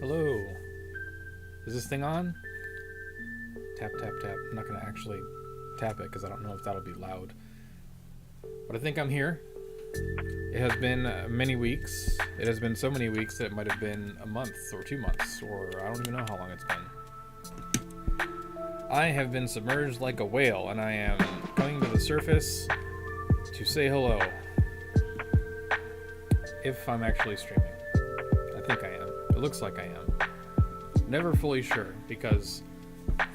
Hello. Is this thing on? Tap, tap, tap. I'm not going to actually tap it because I don't know if that'll be loud. But I think I'm here. It has been many weeks. It has been so many weeks that it might have been a month or 2 months, or I don't even know how long it's been. I have been submerged like a whale, and I am coming to the surface to say hello. If I'm actually streaming. I think I am. It looks like I am. Never fully sure, because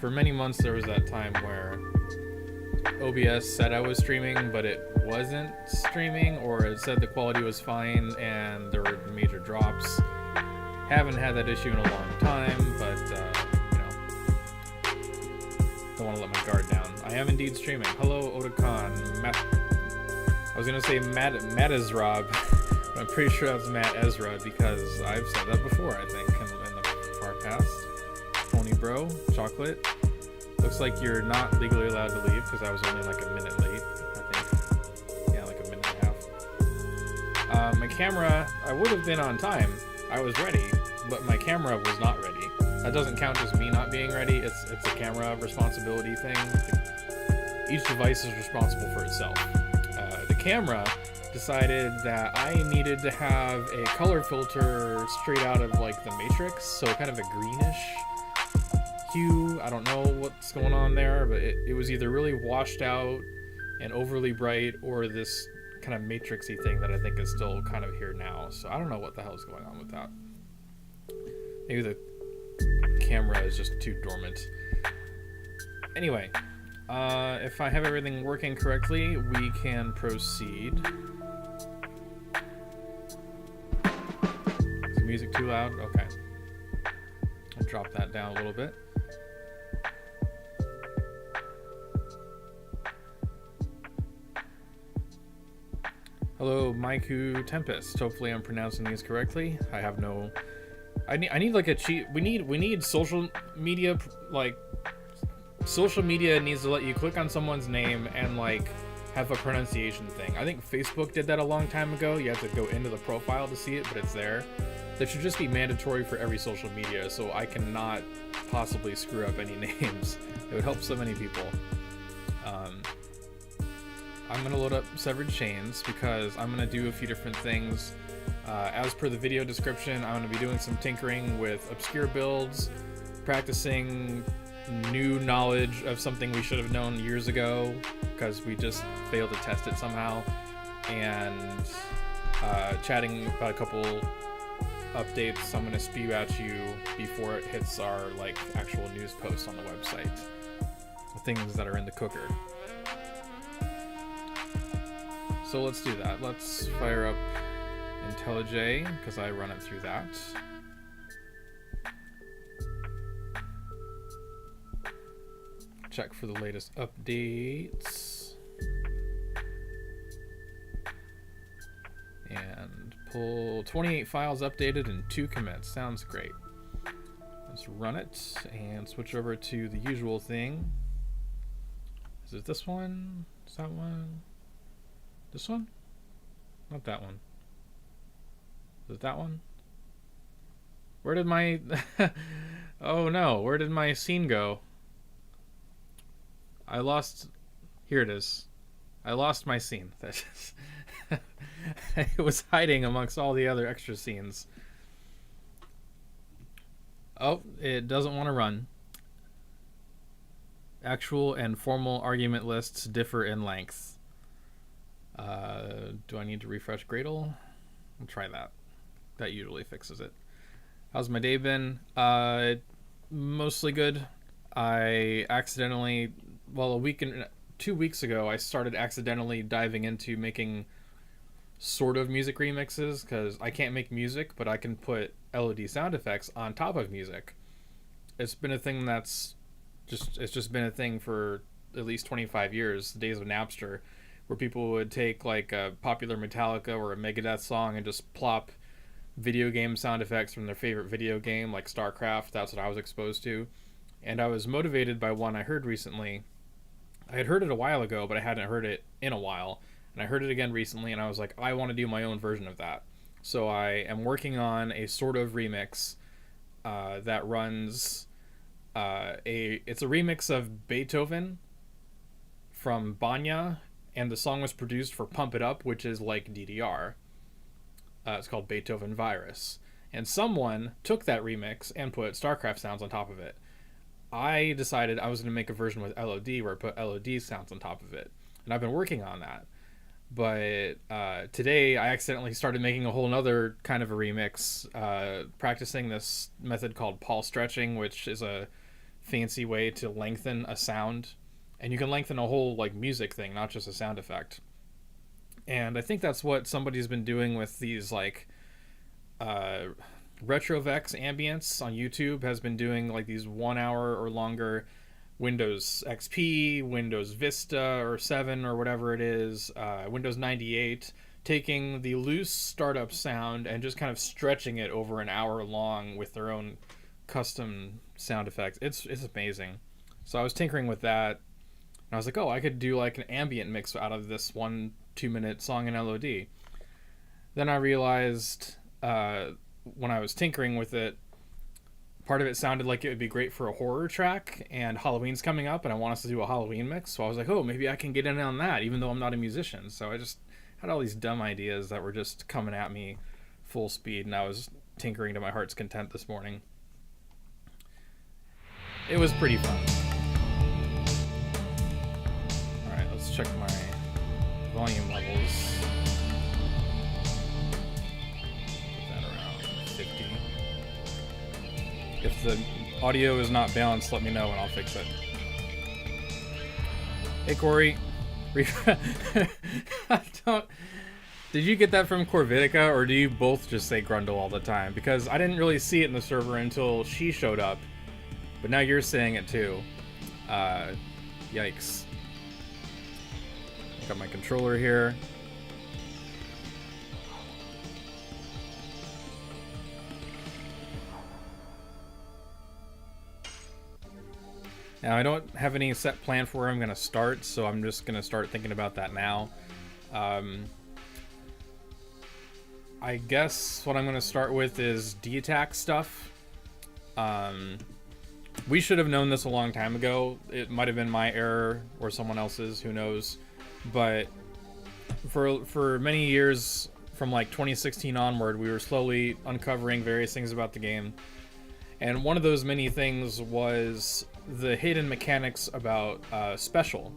for many months there was that time where OBS said I was streaming, but it wasn't streaming, or it said the quality was fine and there were major drops. Haven't had that issue in a long time, but don't want to let my guard down. I am indeed streaming. Hello, Otakon. I was gonna say Matt Ezra, but I'm pretty sure that's Matt Ezra because I've said that before, I think, in the far past. Tony Bro, Chocolate. Looks like you're not legally allowed to leave because I was only like a minute late, I think. Yeah, like a minute and a half. My camera, I would have been on time. I was ready, but my camera was not ready. That doesn't count as me not being ready. It's a camera responsibility thing. Each device is responsible for itself. The camera decided that I needed to have a color filter straight out of like the Matrix, so kind of a greenish hue. I don't know what's going on there, but it was either really washed out and overly bright, or this kind of matrixy thing that I think is still kind of here now. So I don't know what the hell is going on with that. Maybe the camera is just too dormant. Anyway, if I have everything working correctly, we can proceed. Is the music too loud? Okay. I'll drop that down a little bit. Hello, Maiku Tempest. Hopefully I'm pronouncing these correctly. I have no... I need like a cheat. We need social media, like... Social media needs to let you click on someone's name and like have a pronunciation thing. I think Facebook did that a long time ago. You have to go into the profile to see it, but it's there. That should just be mandatory for every social media, so I cannot possibly screw up any names. It would help so many people. I'm gonna load up Severed Chains because I'm gonna do a few different things. As per the video description, I'm gonna be doing some tinkering with obscure builds, practicing new knowledge of something we should have known years ago because we just failed to test it somehow, and chatting about a couple updates I'm gonna spew at you before it hits our like actual news post on the website. The things that are in the cooker. So let's do that. Let's fire up IntelliJ because I run it through that. Check for the latest updates. And pull 28 files updated and 2 commits. Sounds great. Let's run it and switch over to the usual thing. Is it this one? Is that one? This one? Not that one. Is it that one? Where did my... Oh no, where did my scene go? I lost... Here it is. I lost my scene. It was hiding amongst all the other extra scenes. Oh, it doesn't want to run. Actual and formal argument lists differ in length. Do I need to refresh Gradle? I'll try that. That usually fixes it. How's my day been? Mostly good. I accidentally... Well, 2 weeks ago, I started accidentally diving into making sort of music remixes, because I can't make music, but I can put LOD sound effects on top of music. It's been a thing it's just been a thing for at least 25 years, the days of Napster, where people would take like a popular Metallica or a Megadeth song and just plop video game sound effects from their favorite video game, like StarCraft. That's what I was exposed to. And I was motivated by one I heard recently. I had heard it a while ago, but I hadn't heard it in a while. And I heard it again recently, and I was like, I want to do my own version of that. So I am working on a sort of remix that runs it's a remix of Beethoven from Banya, and the song was produced for Pump It Up, which is like DDR. It's called Beethoven Virus. And someone took that remix and put StarCraft sounds on top of it. I decided I was going to make a version with LOD where I put LOD sounds on top of it. And I've been working on that. But today I accidentally started making a whole other kind of a remix, practicing this method called Paul stretching, which is a fancy way to lengthen a sound. And you can lengthen a whole like music thing, not just a sound effect. And I think that's what somebody's been doing with these like Retrovex ambience on YouTube has been doing, like these 1 hour or longer Windows XP, Windows Vista or 7 or whatever it is, Windows 98, taking the loose startup sound and just kind of stretching it over an hour long with their own custom sound effects. It's amazing. So I was tinkering with that, and I was like, oh, I could do like an ambient mix out of this 1-2 minute song in LOD. Then I realized when I was tinkering with it, part of it sounded like it would be great for a horror track, and Halloween's coming up and I want us to do a Halloween mix, so I was like, oh, maybe I can get in on that even though I'm not a musician. So I just had all these dumb ideas that were just coming at me full speed, and I was tinkering to my heart's content this morning. It was pretty fun. Alright, let's check my volume levels. If the audio is not balanced, let me know and I'll fix it. Hey, Corey. Did you get that from Corvitica, or do you both just say Grundle all the time? Because I didn't really see it in the server until she showed up, but now you're saying it too. Yikes. Got my controller here. Now, I don't have any set plan for where I'm going to start, so I'm just going to start thinking about that now. I guess what I'm going to start with is D-attack stuff. We should have known this a long time ago. It might have been my error or someone else's, who knows. But for many years, from like 2016 onward, we were slowly uncovering various things about the game. And one of those many things was the hidden mechanics about special.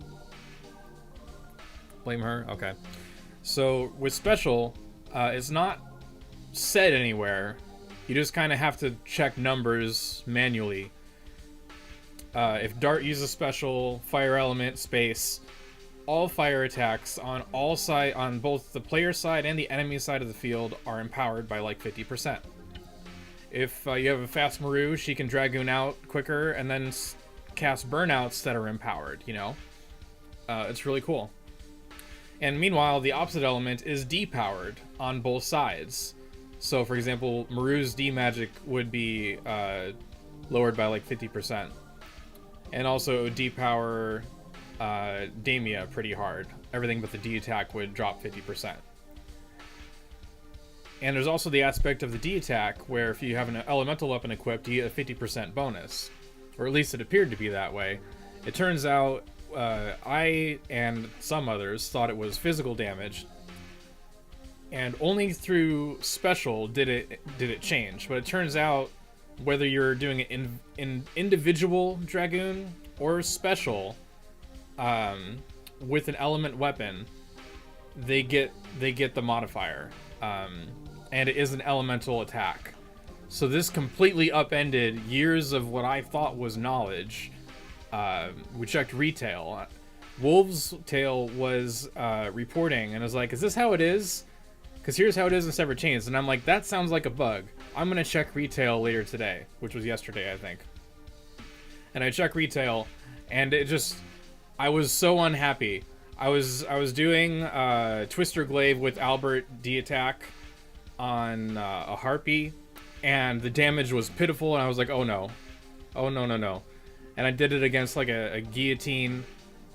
Blame her? Okay. So with special, it's not said anywhere. You just kind of have to check numbers manually. If Dart uses special, fire element, space, all fire attacks on on both the player side and the enemy side of the field are empowered by like 50%. If you have a fast Maru, she can Dragoon out quicker and then cast burnouts that are empowered, you know? It's really cool. And meanwhile, the opposite element is depowered on both sides. So, for example, Maru's D-magic would be lowered by like 50%. And also it would depower Damia pretty hard. Everything but the D-attack would drop 50%. And there's also the aspect of the D-attack, where if you have an elemental weapon equipped, you get a 50% bonus. Or at least it appeared to be that way. It turns out, I and some others thought it was physical damage. And only through special did it change. But it turns out, whether you're doing it in individual Dragoon or special, with an element weapon, they get the modifier. And it is an elemental attack. So this completely upended years of what I thought was knowledge. We checked retail. Wolf's Tail was reporting and was like, is this how it is? Because here's how it is in Severed Chains. And I'm like, that sounds like a bug. I'm going to check retail later today, which was yesterday, I think. And I checked retail, and it just... I was so unhappy. I was doing Twister Glaive with Albert D-attack on a Harpy, and the damage was pitiful, and I was like, oh no. Oh no, no, no. And I did it against like a Guillotine,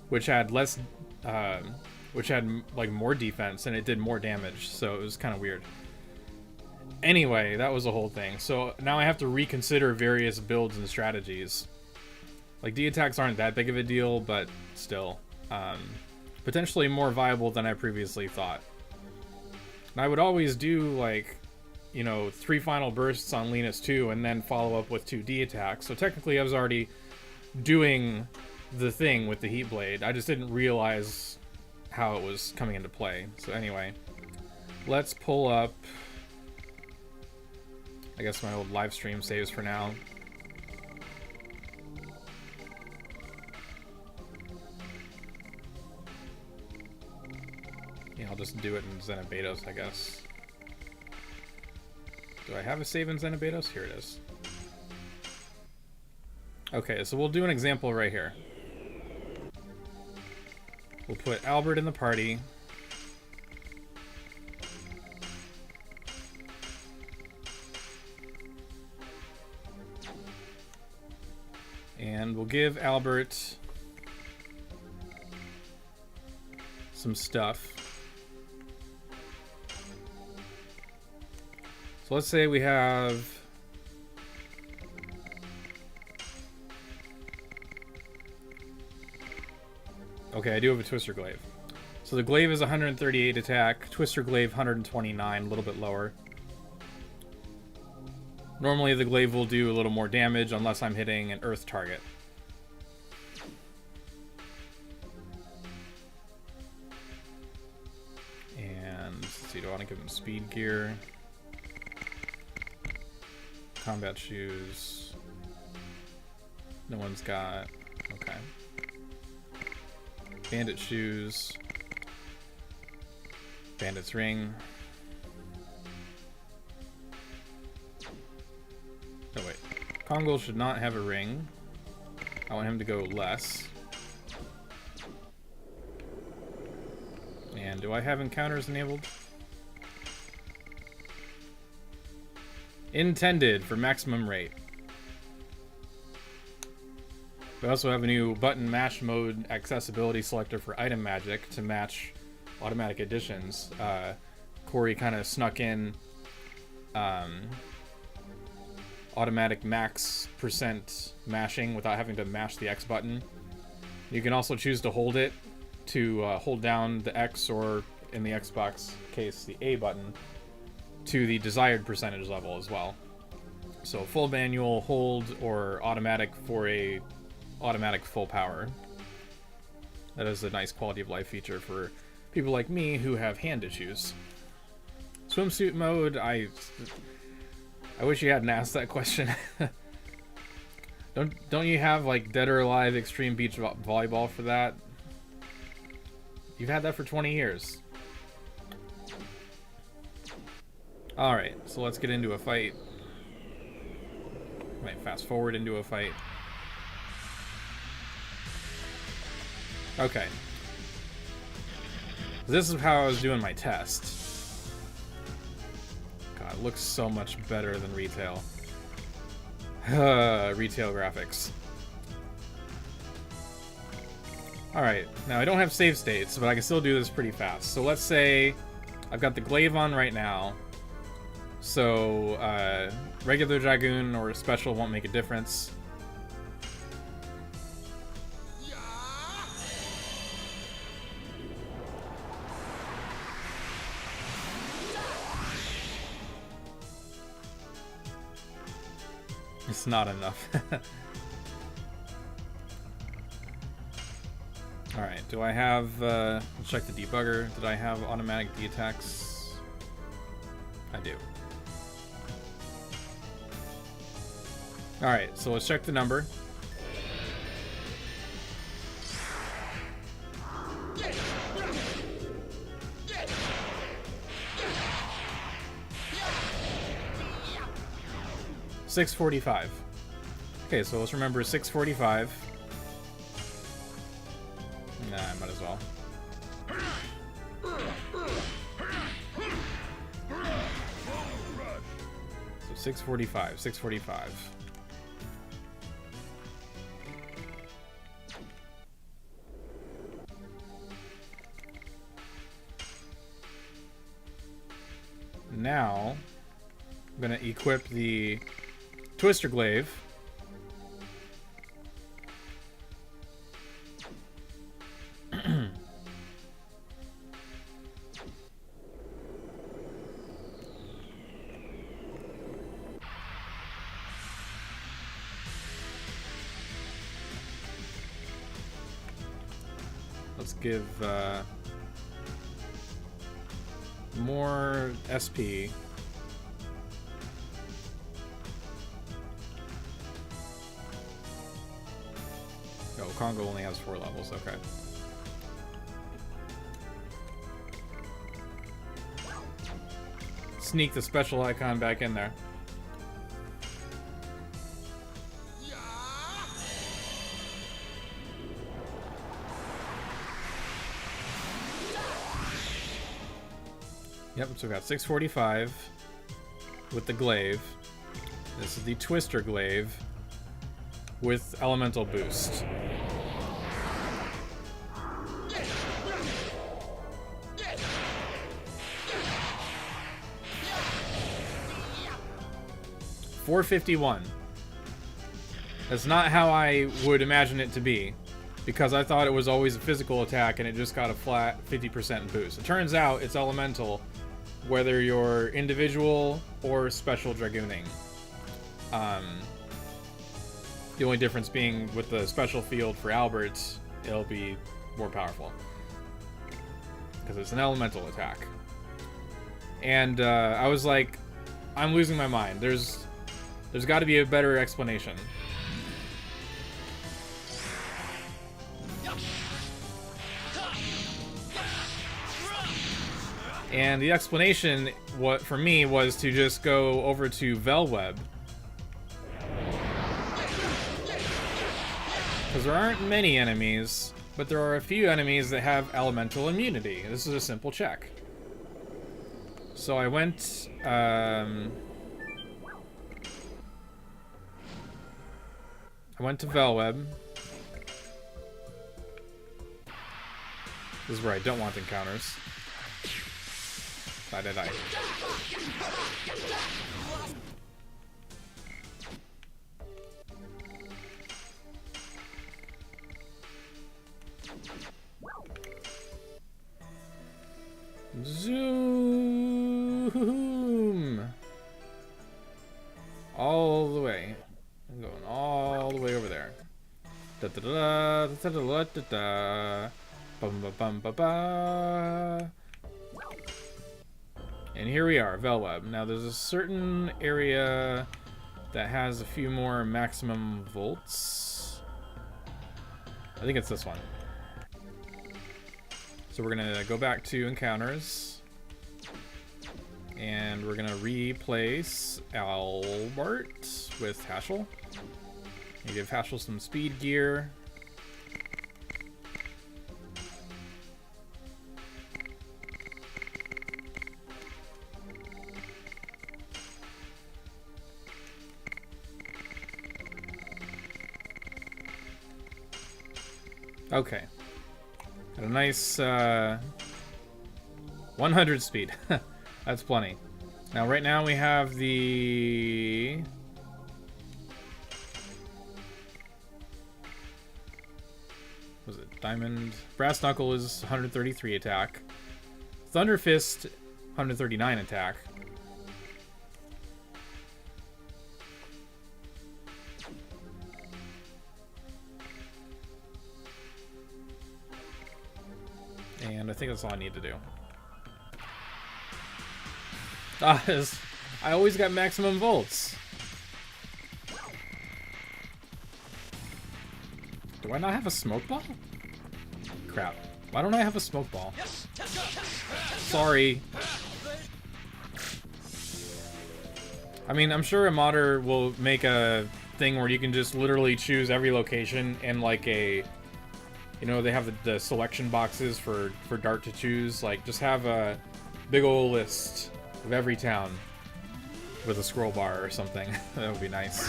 which had less... which had like more defense, and it did more damage, so it was kind of weird. Anyway, that was the whole thing. So now I have to reconsider various builds and strategies. Like, D-attacks aren't that big of a deal, but still. Potentially more viable than I previously thought. And I would always do, like, you know, 3 final bursts on Linus 2 and then follow up with 2 D-attacks. So technically I was already doing the thing with the Heat Blade. I just didn't realize how it was coming into play. So anyway, let's pull up, I guess, my old live stream saves for now. Yeah, I'll just do it in Xenobatos, I guess. Do I have a save in Xenobatos? Here it is. Okay, so we'll do an example right here. We'll put Albert in the party. And we'll give Albert some stuff. So let's say we have... Okay, I do have a Twister Glaive. So the Glaive is 138 attack, Twister Glaive 129, a little bit lower. Normally the Glaive will do a little more damage unless I'm hitting an Earth target. And let's see, do I want to give him speed gear? Combat shoes. No one's got... Okay. Bandit shoes. Bandit's ring. Oh wait. Kongol should not have a ring. I want him to go less. And do I have encounters enabled? Intended for maximum rate. We also have a new button mash mode accessibility selector for item magic to match automatic additions. Corey kind of snuck in automatic max % mashing without having to mash the X button. You can also choose to hold it to hold down the X, or in the Xbox case, the A button, to the desired percentage level as well. So full manual, hold, or automatic for a automatic full power. That is a nice quality of life feature for people like me who have hand issues. Swimsuit mode, I wish you hadn't asked that question. Don't you have like Dead or Alive Extreme Beach Volleyball for that? You've had that for 20 years. Alright, so let's get into a fight. Might fast forward into a fight. Okay. This is how I was doing my test. God, it looks so much better than retail. Retail graphics. Alright, now I don't have save states, but I can still do this pretty fast. So let's say I've got the Glaive on right now. So, regular Dragoon or special won't make a difference. It's not enough. Alright, do I have, let's check the debugger. Did I have automatic D-attacks? I do. Alright, so let's check the number. $645. Okay, so let's remember 645. Nah, I might as well. So 645, 645. Now, I'm gonna equip the Twister Glaive. Let's give more SP. Oh, Congo only has 4 levels, okay. Sneak the special icon back in there. Yep, so we got 645 with the glaive. This is the Twister Glaive with elemental boost. $451. That's not how I would imagine it to be, because I thought it was always a physical attack and it just got a flat 50% boost. It turns out it's elemental, whether you're individual or special dragooning. The only difference being with the special field for Albert's, it'll be more powerful because it's an elemental attack. And I was like, I'm losing my mind. There's got to be a better explanation. And the explanation, for me, was to just go over to Velweb. Because there aren't many enemies, but there are a few enemies that have elemental immunity. This is a simple check. So I went... I went to Velweb. This is where I don't want encounters. Die, die, die. Zoom! All the way. I'm going all the way over there. Da da da da da da da da. Bum ba bum ba ba. And here we are, Velweb. Now there's a certain area that has a few more maximum volts. I think it's this one. So we're gonna go back to encounters. And we're gonna replace Albert with Hashel. And give Hashel some speed gear. Okay. Got a nice 100 speed. That's plenty. Now, right now we have the... Was it Diamond? Brass Knuckle is 133 attack. Thunder Fist, 139 attack. And I think that's all I need to do. I always got maximum volts. Do I not have a smoke ball? Crap. Why don't I have a smoke ball? Sorry. I mean, I'm sure a modder will make a thing where you can just literally choose every location and like a... You know, they have the selection boxes for Dart to choose. Like, just have a big old list of every town with a scroll bar or something. That would be nice.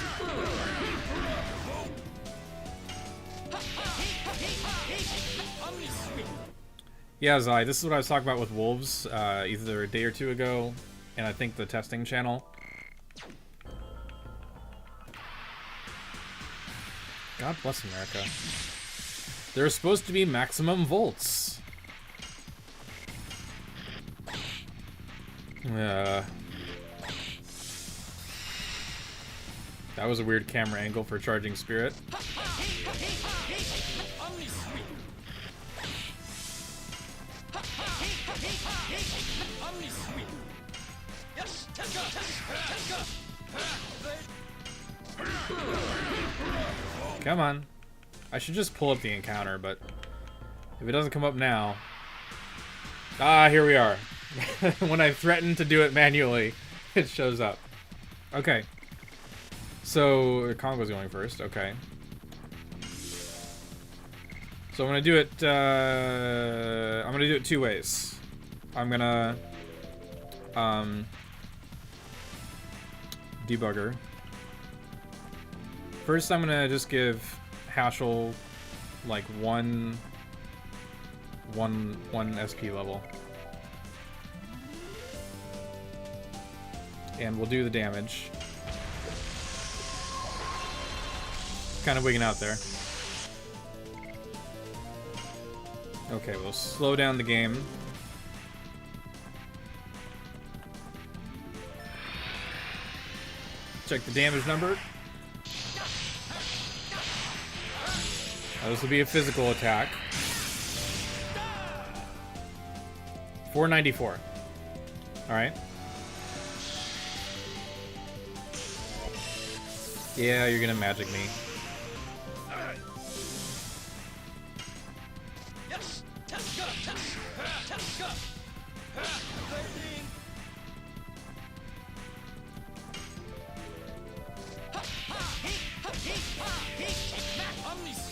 Yeah, Zai, this is what I was talking about with wolves either a day or two ago, and I think the testing channel. God bless America. There's supposed to be maximum volts. That was a weird camera angle for charging spirit. Come on. I should just pull up the encounter, but if it doesn't come up now... Ah, here we are. When I threaten to do it manually, it shows up. Okay. So, Congo's going first. Okay. So I'm gonna do it, two ways. I'm gonna, debugger. First, I'm gonna just give Hashel like one SP level. And we'll do the damage. Kind of wigging out there. Okay, we'll slow down the game. Check the damage number. This will be a physical attack. 494. Alright. Yeah, you're gonna magic me.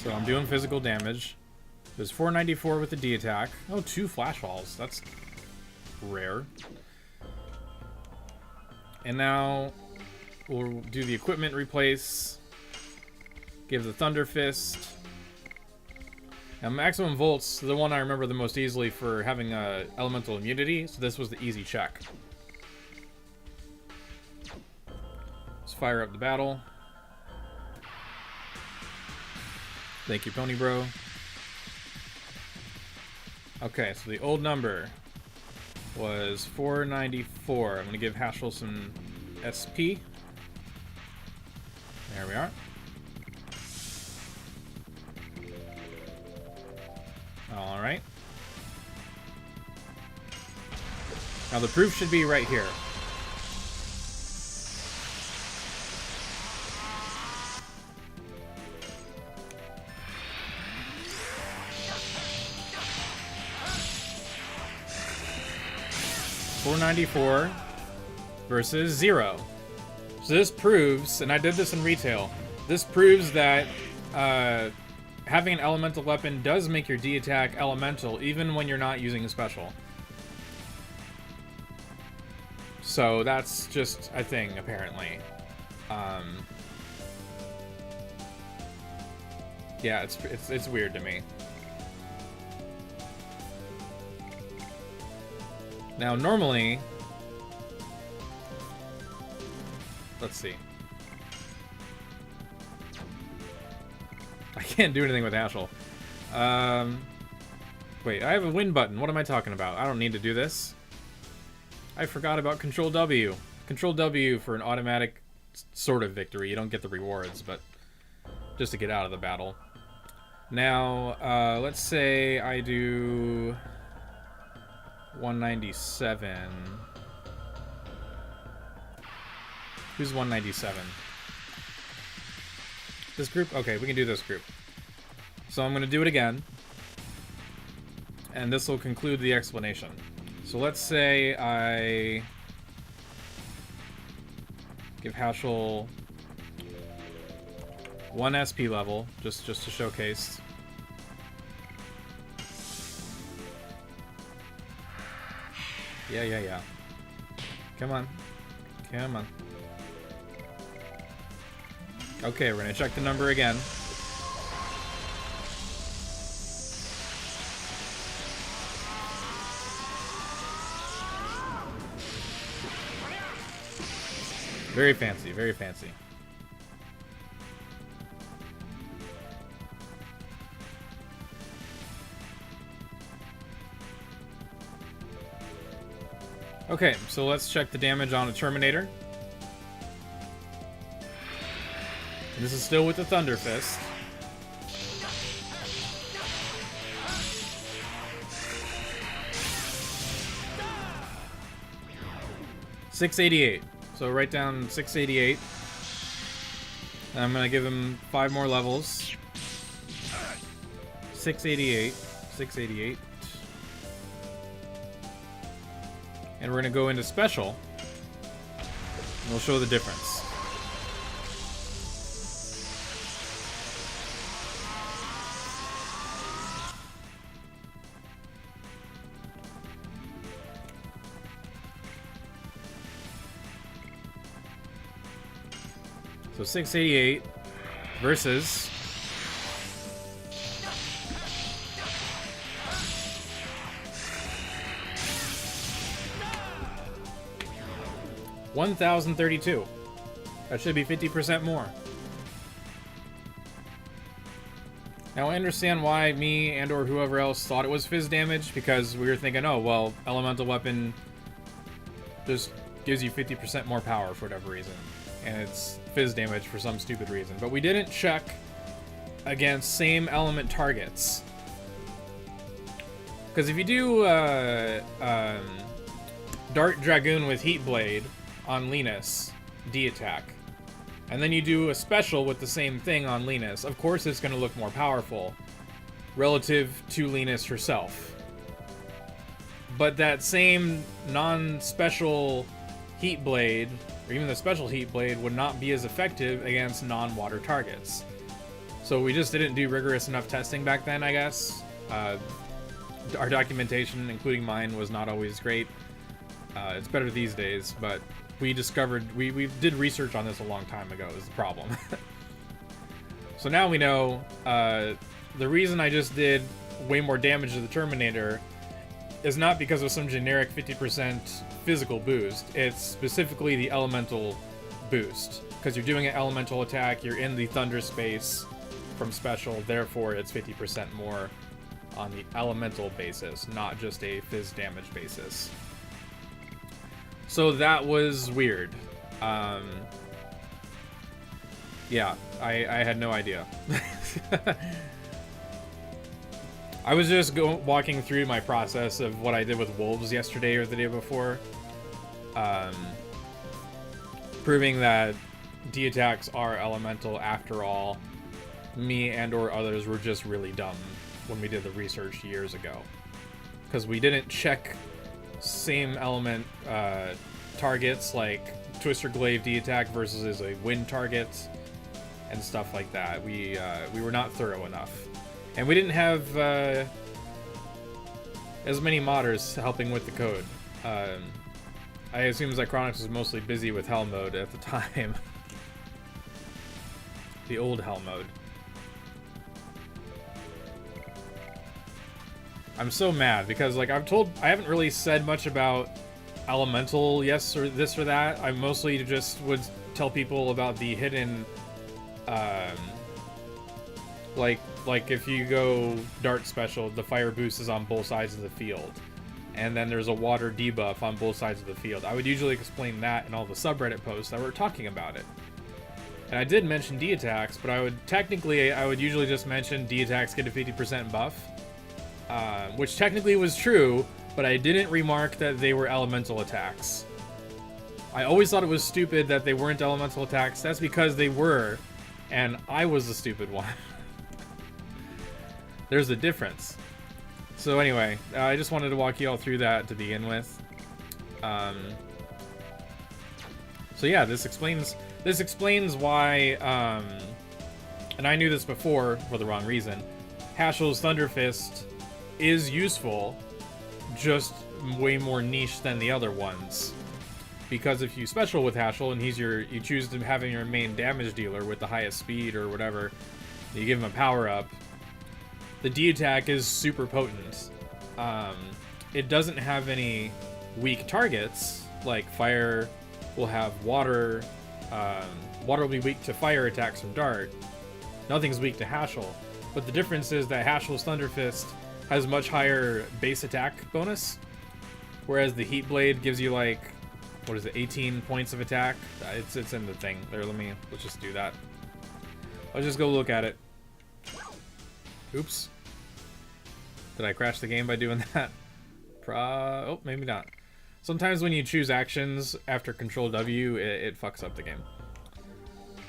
So I'm doing physical damage. There's 494 with the D attack. Oh, 2 flash balls. That's rare. And now we'll do the equipment replace. Give the Thunder Fist. Now maximum volts, the one I remember the most easily for having elemental immunity. So this was the easy check. Let's fire up the battle. Thank you, Pony Bro. Okay, so the old number was 494. I'm gonna give Hashel some SP. There we are. Alright. Now the proof should be right here. $494 versus 0. So this proves, and I did this in retail, this proves that having an elemental weapon does make your D attack elemental even when you're not using a special. So that's just a thing, apparently. Yeah, it's weird to me. Now, normally, let's see. I can't do anything with Hashel. Wait, I have a win button. What am I talking about? I don't need to do this. I forgot about Control W. Control W for an automatic sort of victory. You don't get the rewards, but just to get out of the battle. Now, let's say I do 197. Who's 197? This group? Okay, we can do this group. So I'm going to do it again. And this will conclude the explanation. So let's say I give Hashel 1 SP level, just to showcase. Yeah. Come on. Come on. Okay, we're gonna check the number again. Very fancy, very fancy. Okay, so let's check the damage on a Terminator. And this is still with the Thunder Fist. $688. So write down 688. And I'm gonna give him 5 more levels. 688. 688. And we're gonna go into special. And we'll show the difference. So 688 versus $1,032. That should be 50% more. Now I understand why me and or whoever else thought it was fizz damage, because we were thinking, oh well, elemental weapon just gives you 50% more power for whatever reason, and it's fizz damage for some stupid reason. But we didn't check against same element targets, because if you do Dart Dragoon with Heat Blade on Linus, D-attack, and then you do a special with the same thing on Linus, of course it's going to look more powerful relative to Linus herself. But that same non-special Heat Blade, or even the special Heat Blade, would not be as effective against non-water targets. So we just didn't do rigorous enough testing back then, I guess. Our documentation, including mine, was not always great. It's better these days, but we discovered, we did research on this a long time ago is the problem. So now we know the reason I just did way more damage to the Terminator is not because of some generic 50% physical boost. It's specifically the elemental boost. Because you're doing an elemental attack, you're in the thunder space from special, therefore it's 50% more on the elemental basis, not just a fizz damage basis. So that was weird. Yeah, I had no idea. I was just walking through my process of what I did with wolves yesterday or the day before. Proving that D-attacks are elemental after all. Me and or others were just really dumb when we did the research years ago. Because we didn't check same element targets, like Twister Glaive D-attack versus a wind target and stuff like that. We were not thorough enough. And we didn't have as many modders helping with the code. I assume Zychronix was mostly busy with Hell mode at the time. The old Hell mode. I'm so mad because, like, I haven't really said much about elemental yes or this or that. I mostly just would tell people about the hidden like if you go Dart special, the fire boost is on both sides of the field, and then there's a water debuff on both sides of the field. I would usually explain that in all the subreddit posts that were talking about it. And I did mention D-attacks, but I would usually just mention D-attacks get a 50% buff, which technically was true, but I didn't remark that they were elemental attacks. I always thought it was stupid that they weren't elemental attacks. That's because they were, and I was the stupid one. There's a difference. So anyway, I just wanted to walk you all through that to begin with. So yeah, this explains why, and I knew this before for the wrong reason, Hashel's Thunder Fist is useful, just way more niche than the other ones. Because if you special with Hashel and you choose to have him your main damage dealer with the highest speed or whatever, you give him a power up, the D-attack is super potent. It doesn't have any weak targets, like fire will have water Water will be weak to fire attacks from Dart. Nothing's weak to Haschel. But the difference is that Haschel's Thunder Fist has much higher base attack bonus, whereas the Heat Blade gives you like, what is it, 18 points of attack? It's in the thing. There, let's just do that. Let's just go look at it. Oops. Did I crash the game by doing that? Oh, maybe not. Sometimes when you choose actions after Control W, it fucks up the game.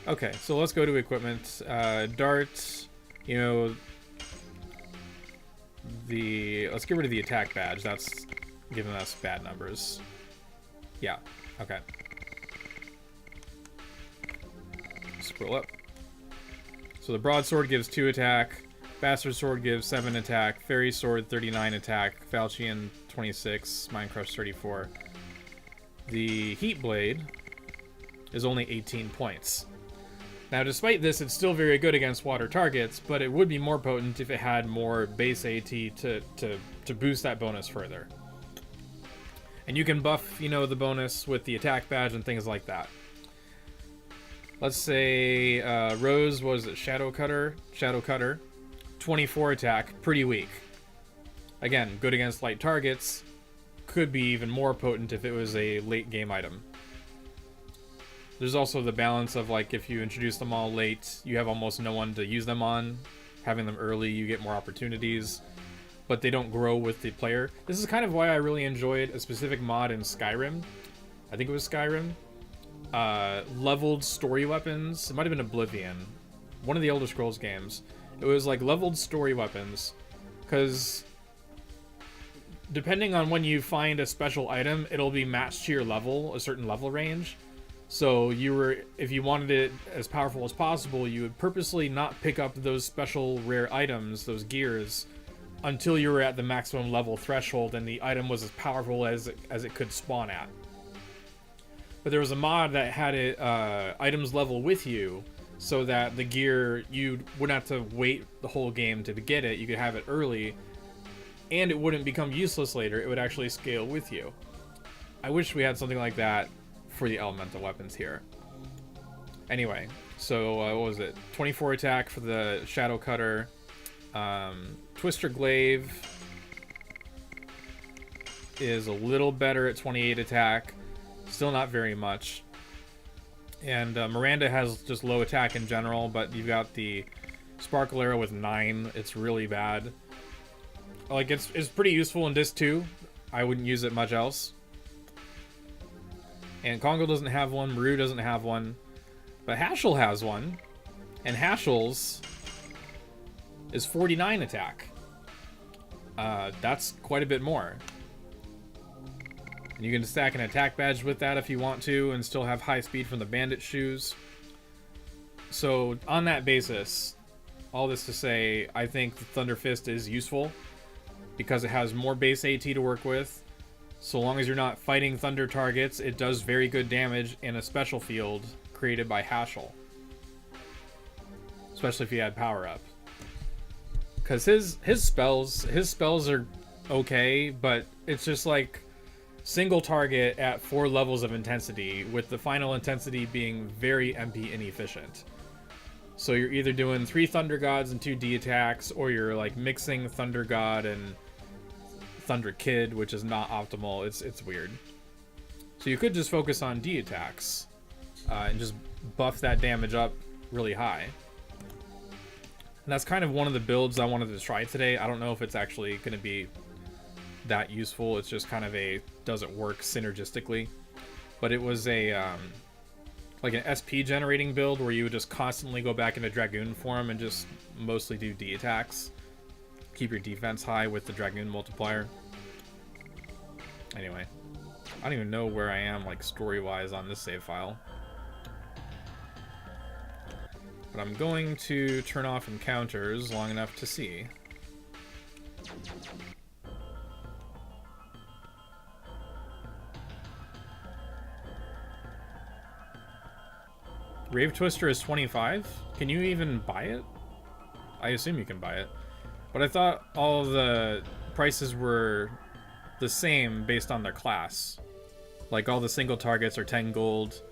Okay, so let's go to equipment. Dart, you know, let's get rid of the attack badge. That's giving us bad numbers. Yeah, okay. Scroll up. So the broadsword gives 2 attack. Bastard Sword gives 7 attack, Fairy Sword 39 attack, Falchion 26, Mind Crush 34. The Heat Blade is only 18 points. Now despite this, it's still very good against water targets, but it would be more potent if it had more base AT to boost that bonus further. And you can buff, you know, the bonus with the attack badge and things like that. Let's say Rose was Shadow Cutter. 24 attack, pretty weak. Again, good against light targets. Could be even more potent if it was a late game item. There's also the balance of, like, if you introduce them all late, you have almost no one to use them on. Having them early, you get more opportunities, but they don't grow with the player. This is kind of why I really enjoyed a specific mod in Skyrim. I think it was Skyrim. Leveled story weapons. It might have been Oblivion. One of the Elder Scrolls games. It was like leveled story weapons, because depending on when you find a special item, it'll be matched to your level, a certain level range. So if you wanted it as powerful as possible, you would purposely not pick up those special rare items, those gears, until you were at the maximum level threshold and the item was as powerful as it could spawn at. But there was a mod that had it items level with you, so that the gear, you wouldn't have to wait the whole game to get it. You could have it early, and it wouldn't become useless later. It would actually scale with you. I wish we had something like that for the elemental weapons here. Anyway, so what was it? 24 attack for the Shadow Cutter. Twister Glaive is a little better at 28 attack. Still not very much. And Miranda has just low attack in general, but you've got the Sparkle Arrow with 9. It's really bad. Like, it's pretty useful in Disc 2. I wouldn't use it much else. And Congo doesn't have one, Maru doesn't have one, but Haschel has one. And Haschel's is 49 attack. That's quite a bit more. You can stack an attack badge with that if you want to, and still have high speed from the bandit shoes. So on that basis, all this to say, I think the Thunder Fist is useful because it has more base AT to work with. So long as you're not fighting thunder targets, it does very good damage in a special field created by Haschel. Especially if you add power up. Because his spells are okay, but it's just like single target at 4 levels of intensity, with the final intensity being very MP inefficient. So you're either doing 3 Thunder Gods and 2 D attacks, or you're like mixing Thunder God and Thunder Kid, which is not optimal. It's weird. So you could just focus on D attacks and just buff that damage up really high. And that's kind of one of the builds I wanted to try today. I don't know if it's actually going to be that useful. It's just kind of does it work synergistically. But it was like an SP generating build where you would just constantly go back into Dragoon form and just mostly do D attacks. Keep your defense high with the Dragoon multiplier. Anyway, I don't even know where I am, like, story-wise on this save file. But I'm going to turn off encounters long enough to see. Rave Twister is 25? Can you even buy it? I assume you can buy it. But I thought all of the prices were the same based on their class. Like, all the single targets are 10 gold.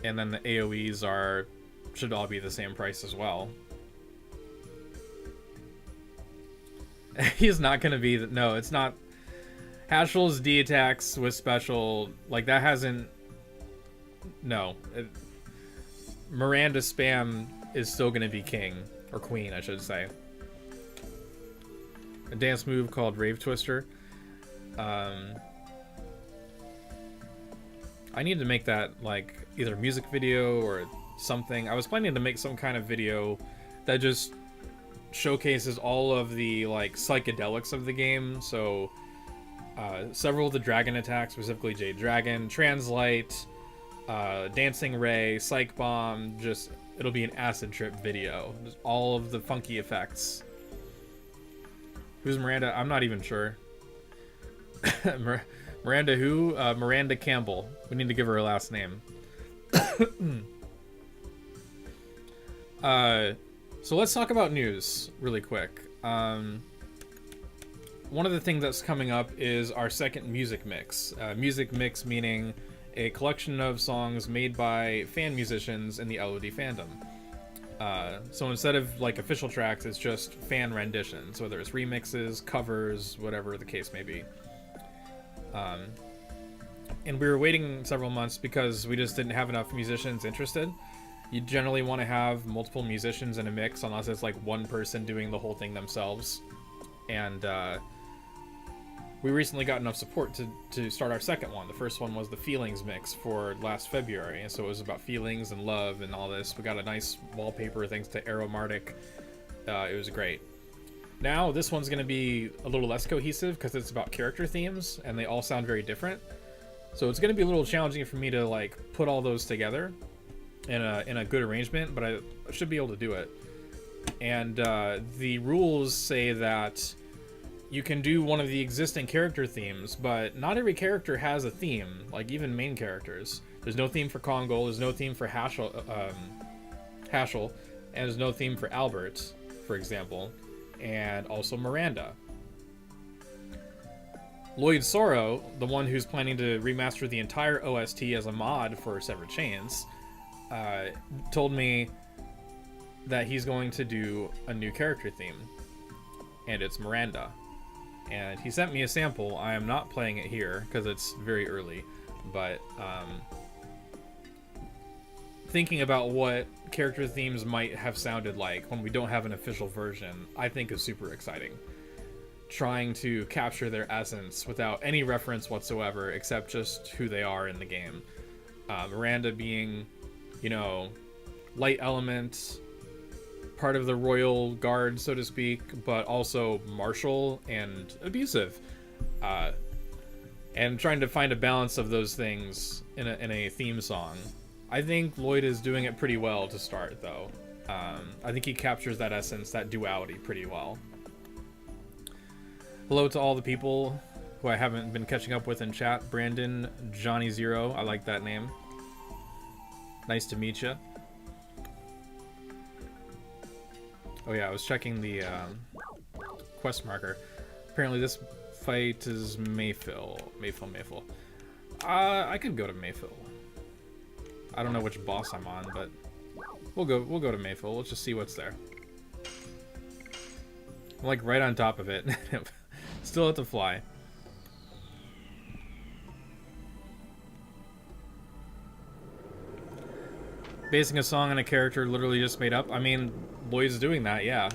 and then the AoEs should all be the same price as well. He's not gonna be no, it's not. Hashel's D attacks with special, like, that hasn't. No, Miranda spam is still gonna be king or queen, I should say. A dance move called Rave Twister. I need to make that like either music video or something. I was planning to make some kind of video that just showcases all of the like psychedelics of the game. So several of the dragon attacks, specifically Jade Dragon, Translite, Dancing Ray, Psych Bomb, just it'll be an acid trip video. Just all of the funky effects. Who's Miranda? I'm not even sure. Miranda who? Miranda Campbell. We need to give her a last name. So let's talk about news really quick. One of the things that's coming up is our second music mix. Music mix meaning a collection of songs made by fan musicians in the LOD fandom. So instead of like official tracks, it's just fan renditions, whether it's remixes, covers, whatever the case may be. And we were waiting several months because we just didn't have enough musicians interested. You generally want to have multiple musicians in a mix unless it's like one person doing the whole thing themselves. And we recently got enough support to start our second one. The first one was the Feelings mix for last February, and so it was about feelings and love and all this. We got a nice wallpaper thanks to Aromartic. It was great. Now this one's going to be a little less cohesive because it's about character themes and they all sound very different. So it's going to be a little challenging for me to like put all those together in a good arrangement, but I should be able to do it. And the rules say that you can do one of the existing character themes, but not every character has a theme, like even main characters. There's no theme for Kongol, there's no theme for Hashel, and there's no theme for Albert, for example, and also Miranda. Lloyd Sorrow, the one who's planning to remaster the entire OST as a mod for Severed Chains, told me that he's going to do a new character theme, and it's Miranda. And he sent me a sample. I am not playing it here because it's very early, but thinking about what character themes might have sounded like when we don't have an official version, I think is super exciting. Trying to capture their essence without any reference whatsoever except just who they are in the game. Miranda being, you know, light element, part of the royal guard, so to speak, but also martial and abusive, and trying to find a balance of those things in a theme song. I think Lloyd is doing it pretty well to start, though. I think he captures that essence, that duality, pretty well. Hello to all the people who I haven't been catching up with in chat. Brandon, Johnny Zero, I like that name. Nice to meet you. Oh yeah, I was checking the quest marker. Apparently this fight is Mayfill. Mayfill. I could go to Mayfill. I don't know which boss I'm on, but we'll go to Mayfill. Let's just see what's there. I'm like right on top of it. Still have to fly. Basing a song on a character literally just made up. I mean, Lloyd's doing that, yeah.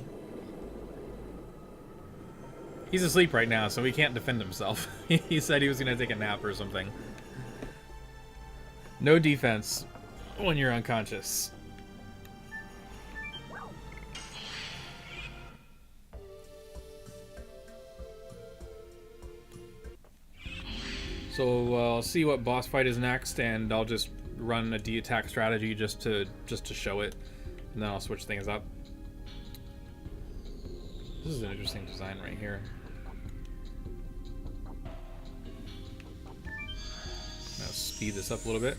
He's asleep right now, so he can't defend himself. He said he was gonna take a nap or something. No defense when you're unconscious. So I'll see what boss fight is next, and I'll just run a D-attack strategy just to show it, and then I'll switch things up. This is an interesting design right here. Now speed this up a little bit.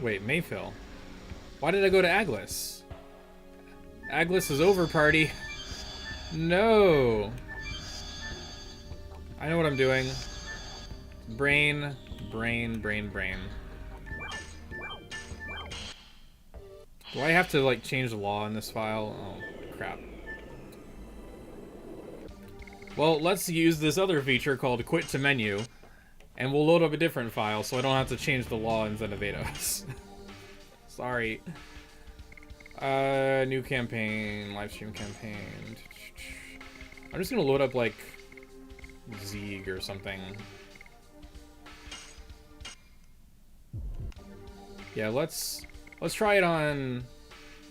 Wait, Mayfill? Why did I go to Aglis? Aglis is over, party. No. I know what I'm doing. Brain, brain, brain, brain. Do I have to, like, change the law in this file? Oh, crap. Well, let's use this other feature called Quit to Menu, and we'll load up a different file so I don't have to change the law in Xenovados. Sorry. New campaign, livestream campaign. I'm just gonna load up, like, Zeeg or something. Yeah, let's try it on...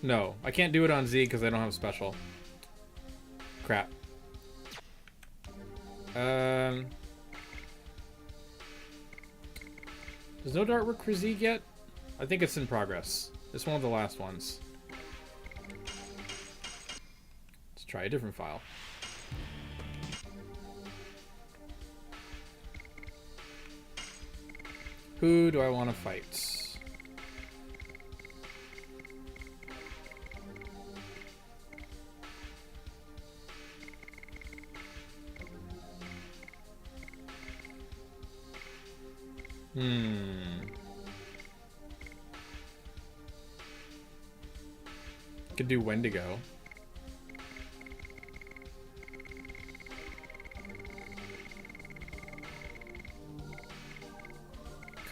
No, I can't do it on Zeeg because I don't have special. Crap. Does no dart work for Zeeg yet? I think it's in progress. It's one of the last ones. Let's try a different file. Who do I want to fight? Could do Wendigo.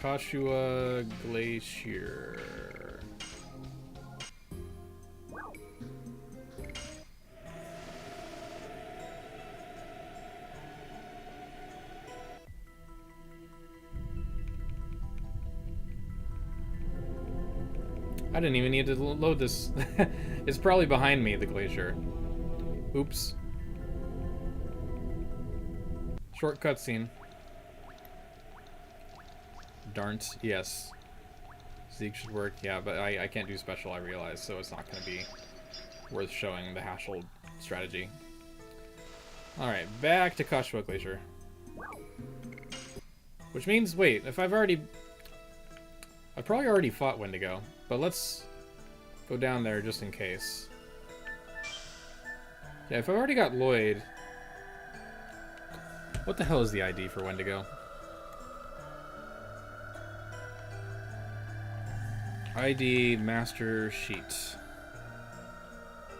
Kashua Glacier. I didn't even need to load this. It's probably behind me, the glacier. Oops. Short cutscene. Darnt, yes. Zeeg should work, yeah, but I can't do special, I realize, so it's not going to be worth showing the Haschel strategy. Alright, back to Kashua Glacier. Which means, wait, if I've probably already fought Wendigo, but let's go down there just in case. Yeah, if I've already got Lloyd... What the hell is the ID for Wendigo? ID Master Sheet.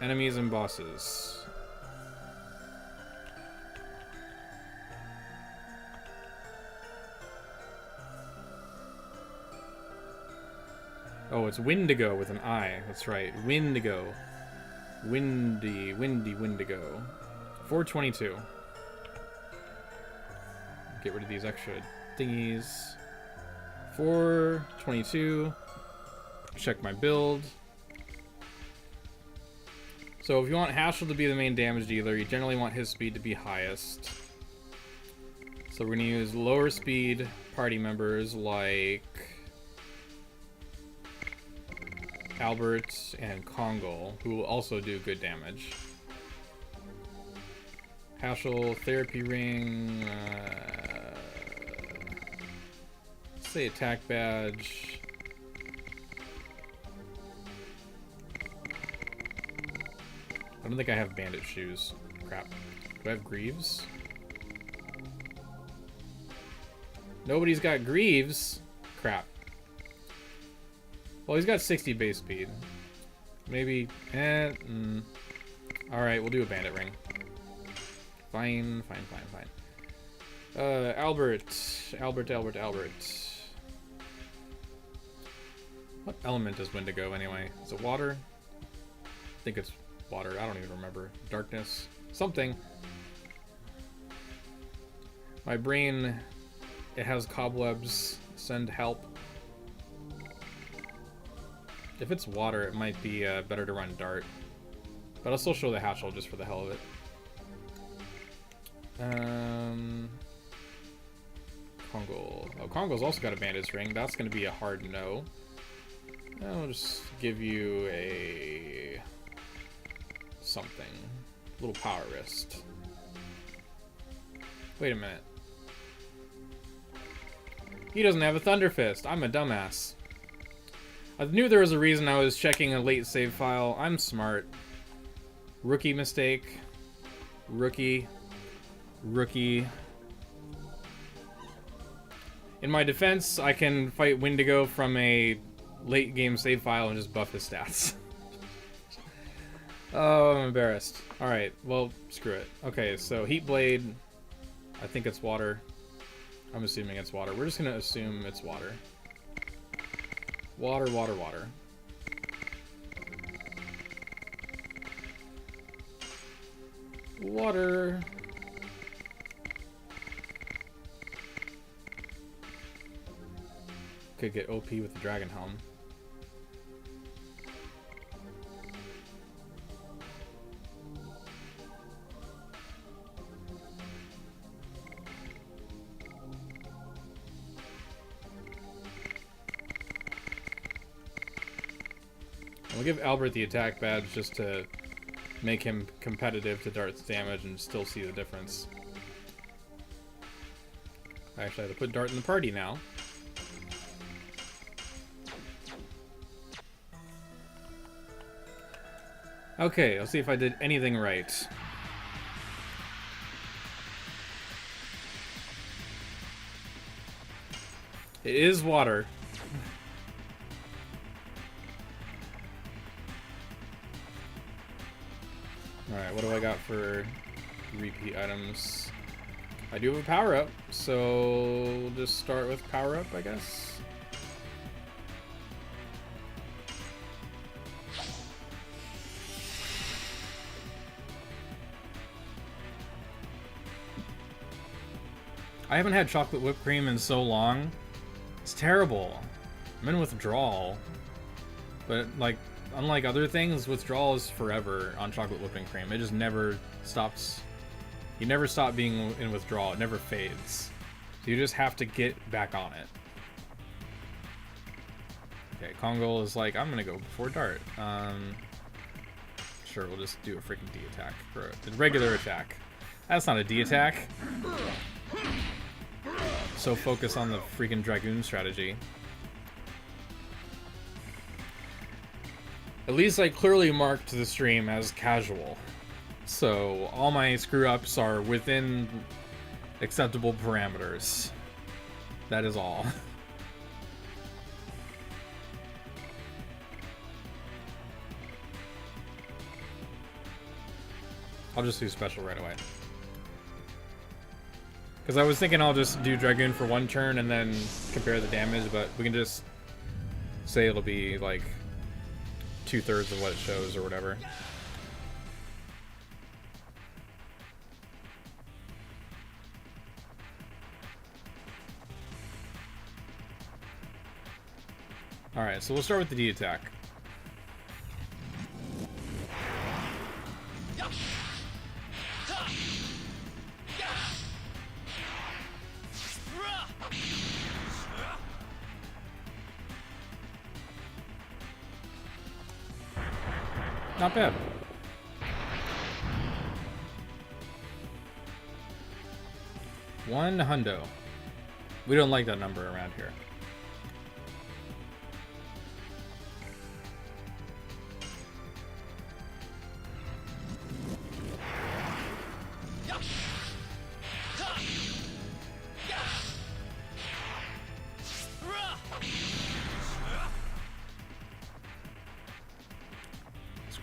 Enemies and bosses. Oh, it's Windigo with an I. That's right. Windigo. Windigo. 422. Get rid of these extra thingies. 422. Check my build. So if you want Haschel to be the main damage dealer, you generally want his speed to be highest. So we're going to use lower speed party members like Albert and Kongol, who will also do good damage. Haschel, Therapy Ring, let's say Attack Badge. I don't think I have Bandit Shoes. Crap. Do I have Greaves? Nobody's got Greaves. Crap. Well, he's got 60 base speed. Maybe... Alright, we'll do a Bandit Ring. Fine. Albert. What element is Wendigo, anyway? Is it water? I think it's water. I don't even remember. Darkness. Something. My brain... It has cobwebs. Send help. If it's water, it might be better to run Dart. But I'll still show the Haschel just for the hell of it. Kongol. Oh, Kongol's also got a Bandit's Ring. That's going to be a hard no. I'll just give you a... something. A little Power Wrist. Wait a minute. He doesn't have a Thunder Fist. I'm a dumbass. I I knew there was a reason I was checking a late save file. I'm smart. Rookie mistake. Rookie. Rookie. In my defense, I can fight Wendigo from a late game save file and just buff his stats. Oh, I'm embarrassed. Alright, well, screw it. Okay, so Heat Blade. I think it's water. I'm assuming it's water. We're just gonna assume it's water. Water, water, water. Water. Could get OP with the Dragon Helm. We'll give Albert the attack badge just to make him competitive to Dart's damage and still see the difference. I actually have to put Dart in the party now. Okay, let's see if I did anything right. It is water. Alright, what do I got for repeat items? I do have a power-up, so we'll just start with power-up, I guess. I haven't had chocolate whipped cream in so long. It's terrible. I'm in withdrawal. But, like, unlike other things, withdrawal is forever on chocolate whipping cream. It just never stops. You never stop being in withdrawal. It never fades. So you just have to get back on it. Okay, Kongol is like, I'm gonna go before Dart. Sure, we'll just do a freaking D attack. For a regular attack. That's not a D attack. So focus on the freaking Dragoon strategy. At least I clearly marked the stream as casual. So all my screw-ups are within acceptable parameters. That is all. I'll just do special right away. Because I was thinking I'll just do Dragoon for one turn and then compare the damage, but we can just say it'll be like 2/3 of what it shows or whatever. Alright, so we'll start with the D attack. Not bad. One hundo. We don't like that number around here.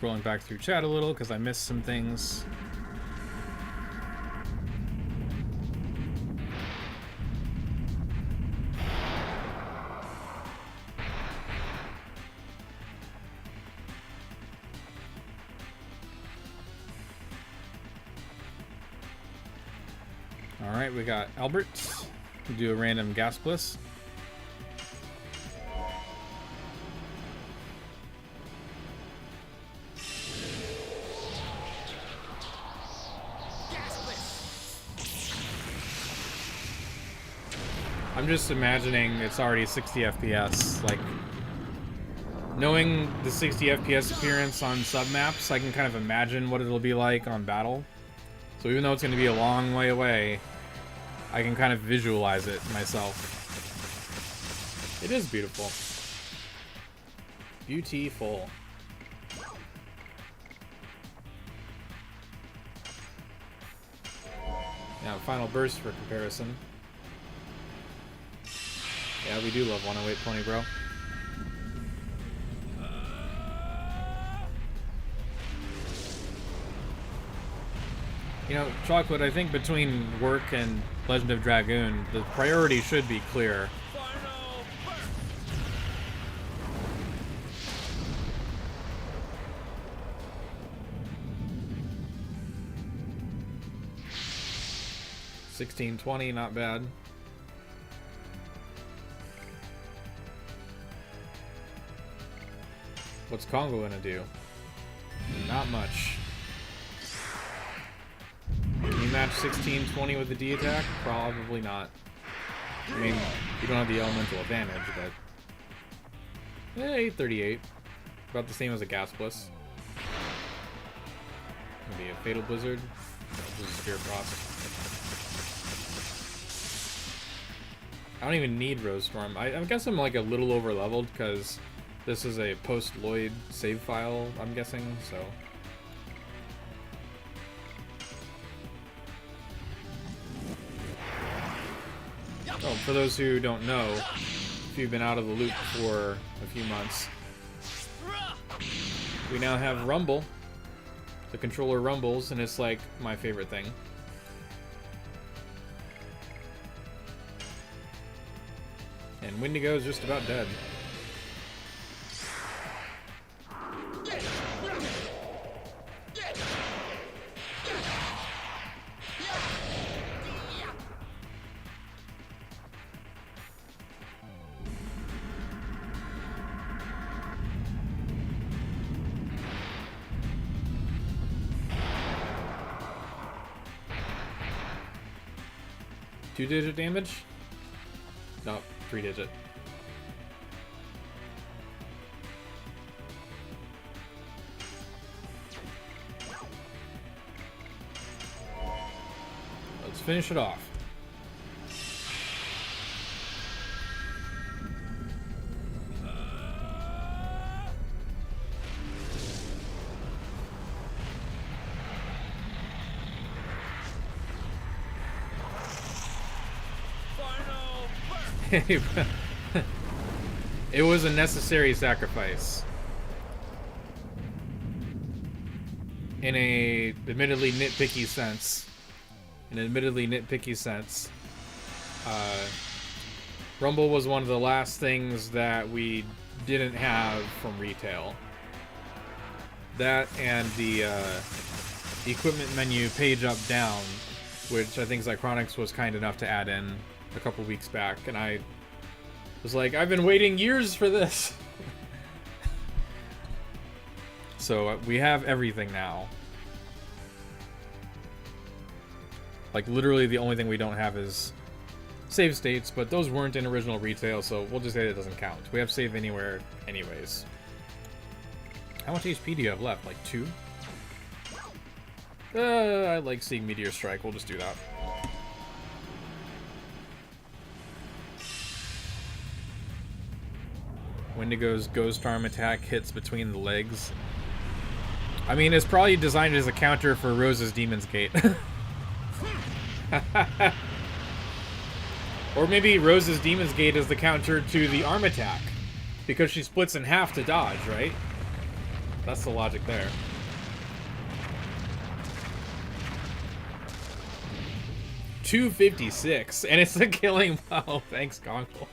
Scrolling back through chat a little because I missed some things. Alright, we got Albert. We'll do a random gas bliss. I'm just imagining it's already 60 FPS. Like, knowing the 60 FPS appearance on submaps, I can kind of imagine what it'll be like on battle. So even though it's going to be a long way away, I can kind of visualize it myself. It is beautiful. Beautiful. Now, final burst for comparison. Yeah, we do love 108.20, bro. You know, Chocolate, I think between work and Legend of Dragoon, the priority should be clear. 1620, not bad. What's Congo gonna do? Not much. Can you match 1620 with the D attack? Probably not. I mean, you don't have the elemental advantage, but... 838. About the same as a Gas Bliss. Maybe a Fatal Blizzard. This is Spear Frost. I don't even need Rose Storm. I guess I'm like a little over leveled because this is a post-Lloyd save file, I'm guessing, so. Oh, for those who don't know, if you've been out of the loop for a few months, we now have Rumble. The controller rumbles, and it's like my favorite thing. And Wendigo is just about dead. Two-digit damage? No, 3-digit. Let's finish it off. It was a necessary sacrifice. In a admittedly nitpicky sense. Rumble was one of the last things that we didn't have from retail. That and the equipment menu page up down, which I think Zychronics was kind enough to add in a couple weeks back, and I was like, I've been waiting years for this. So we have everything now. Like literally the only thing we don't have is save states, but those weren't in original retail, so we'll just say it doesn't count. We have save anywhere anyways. How much HP do you have left? Like 2? I like seeing Meteor Strike. We'll just do that. Wendigo's Ghost Arm attack hits between the legs. I mean, it's probably designed as a counter for Rose's Demon's Gate. Or maybe Rose's Demon's Gate is the counter to the arm attack. Because she splits in half to dodge, right? That's the logic there. $256, and it's a killing blow. Thanks, Gongle.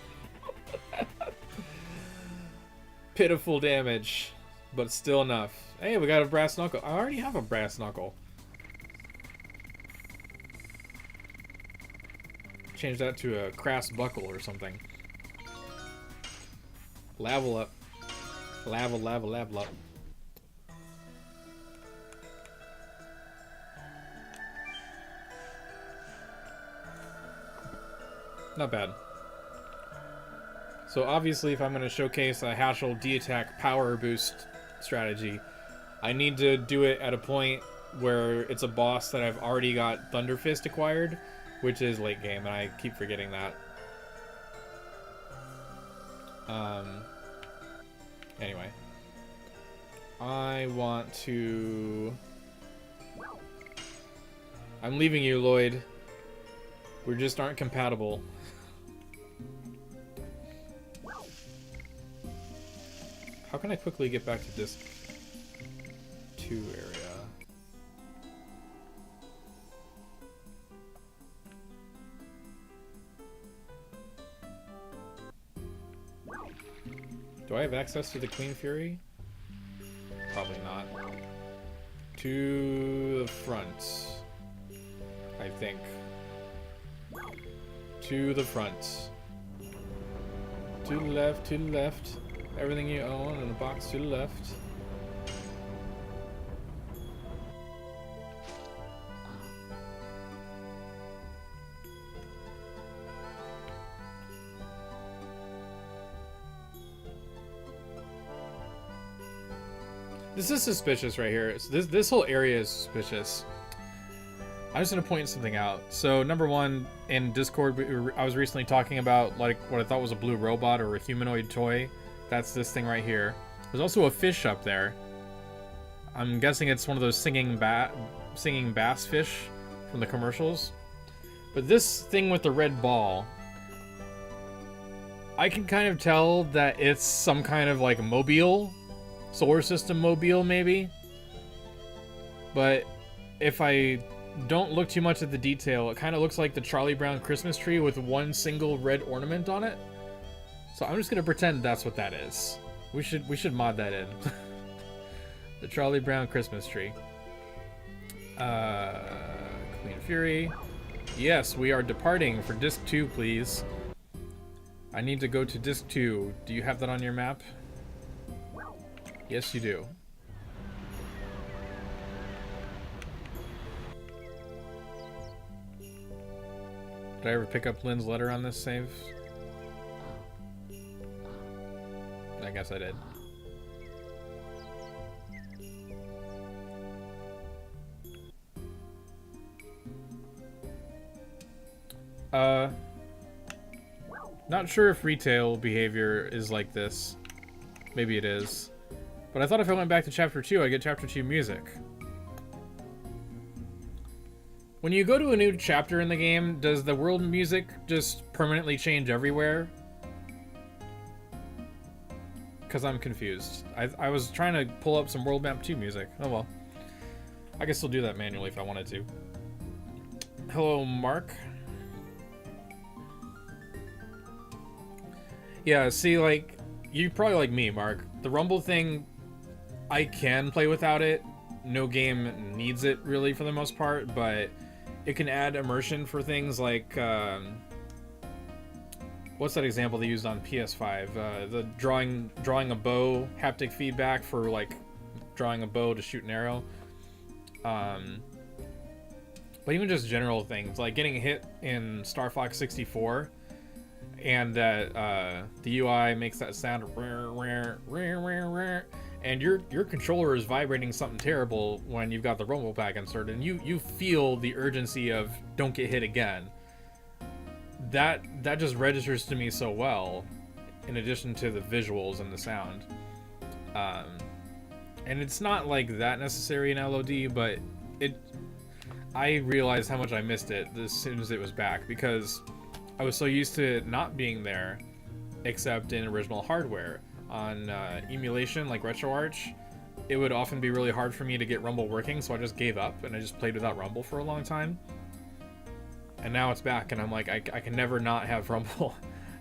Pitiful damage, but still enough. Hey, we got a brass knuckle. I already have a brass knuckle. Change that to a crass buckle or something. Level up. Level up. Not bad. So obviously, if I'm going to showcase a Hashel D-Attack power boost strategy, I need to do it at a point where it's a boss that I've already got Thunder Fist acquired, which is late game, and I keep forgetting that. Anyway. I want to... I'm leaving you, Lloyd. We just aren't compatible. How can I quickly get back to Disc 2 area? Do I have access to the Queen Fury? Probably not. To the front, I think. To the front. To the left, to the left. Everything you own in a box to the left. This is suspicious right here. This whole area is suspicious. I'm just gonna point something out. So number one, in Discord, I was recently talking about like what I thought was a blue robot or a humanoid toy. That's this thing right here. There's also a fish up there. I'm guessing it's one of those singing bass fish from the commercials. But this thing with the red ball, I can kind of tell that it's some kind of like mobile. Solar system mobile, maybe. But if I don't look too much at the detail, it kind of looks like the Charlie Brown Christmas tree with one single red ornament on it. So I'm just gonna pretend that's what that is. We should mod that in. The Charlie Brown Christmas tree. Queen Fury. Yes, we are departing for Disc 2, please. I need to go to Disc 2. Do you have that on your map? Yes, you do. Did I ever pick up Lynn's letter on this save? I guess I did. Not sure if retail behavior is like this. Maybe it is. But I thought if I went back to Chapter 2, I'd get Chapter 2 music. When you go to a new chapter in the game, does the world music just permanently change everywhere? Because I'm confused. I was trying to pull up some World Map 2 music. Oh well. I can still do that manually if I wanted to. Hello, Mark. Yeah, see, like, you probably like me, Mark. The Rumble thing, I can play without it. No game needs it, really, for the most part, but it can add immersion for things like, what's that example they used on PS5? The drawing a bow, haptic feedback for, like, drawing a bow to shoot an arrow. But even just general things, like getting hit in Star Fox 64, and that the UI makes that sound, and your controller is vibrating something terrible when you've got the rumble pack inserted, and you feel the urgency of don't get hit again. That just registers to me so well, in addition to the visuals and the sound. And it's not like that necessary in LOD, but I realized how much I missed it as soon as it was back, because I was so used to it not being there, except in original hardware. On emulation, like RetroArch, it would often be really hard for me to get Rumble working, so I just gave up, and I just played without Rumble for a long time. And now it's back, and I'm like, I can never not have Rumble.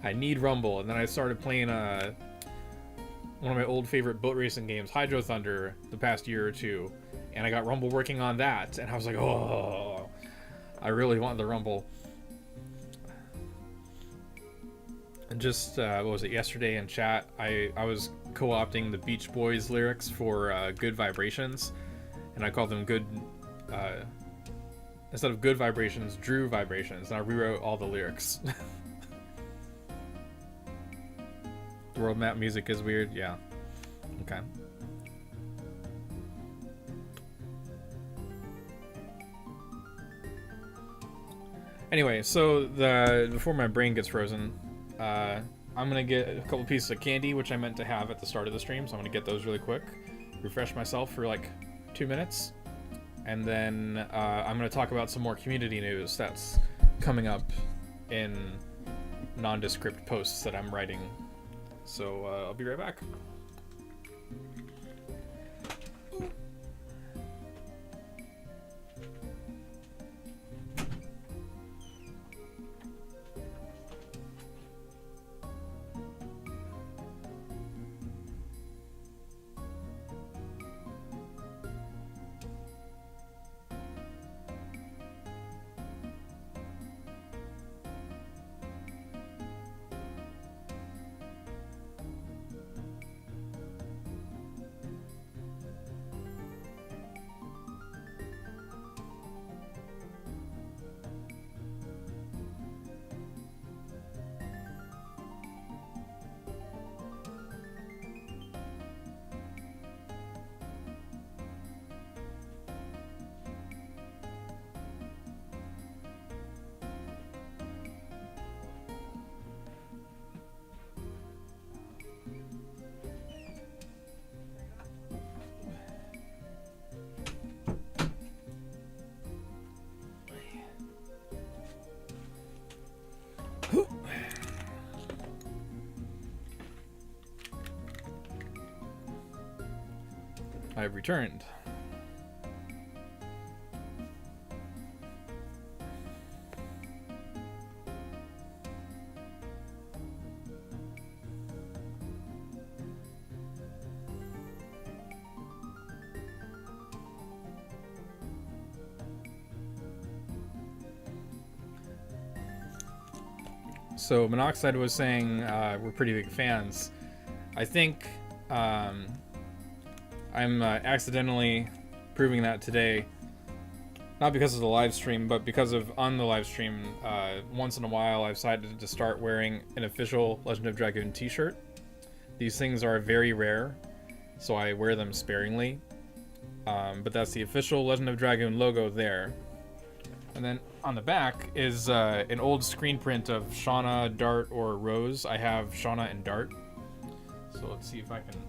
I need Rumble. And then I started playing one of my old favorite boat racing games, Hydro Thunder, the past year or two, and I got Rumble working on that, and I was like, oh, I really want the Rumble. And just, what was it, yesterday in chat, I was co-opting the Beach Boys lyrics for Good Vibrations, and I called them good, instead of Good Vibrations, Drew Vibrations, and I rewrote all the lyrics. The world map music is weird, yeah. Okay. Anyway, so before my brain gets frozen, I'm gonna get a couple pieces of candy, which I meant to have at the start of the stream, so I'm gonna get those really quick. refresh myself for like 2 minutes, and then I'm going to talk about some more community news that's coming up in nondescript posts that I'm writing. So I'll be right back. I've returned. So Monoxide was saying we're pretty big fans. I think I'm accidentally proving that today, not because of the live stream, but because of on the live stream, once in a while I've decided to start wearing an official Legend of Dragoon t-shirt. These things are very rare, so I wear them sparingly, but that's the official Legend of Dragoon logo there. And then on the back is an old screen print of Shauna, Dart, or Rose. I have Shauna and Dart, so let's see if I can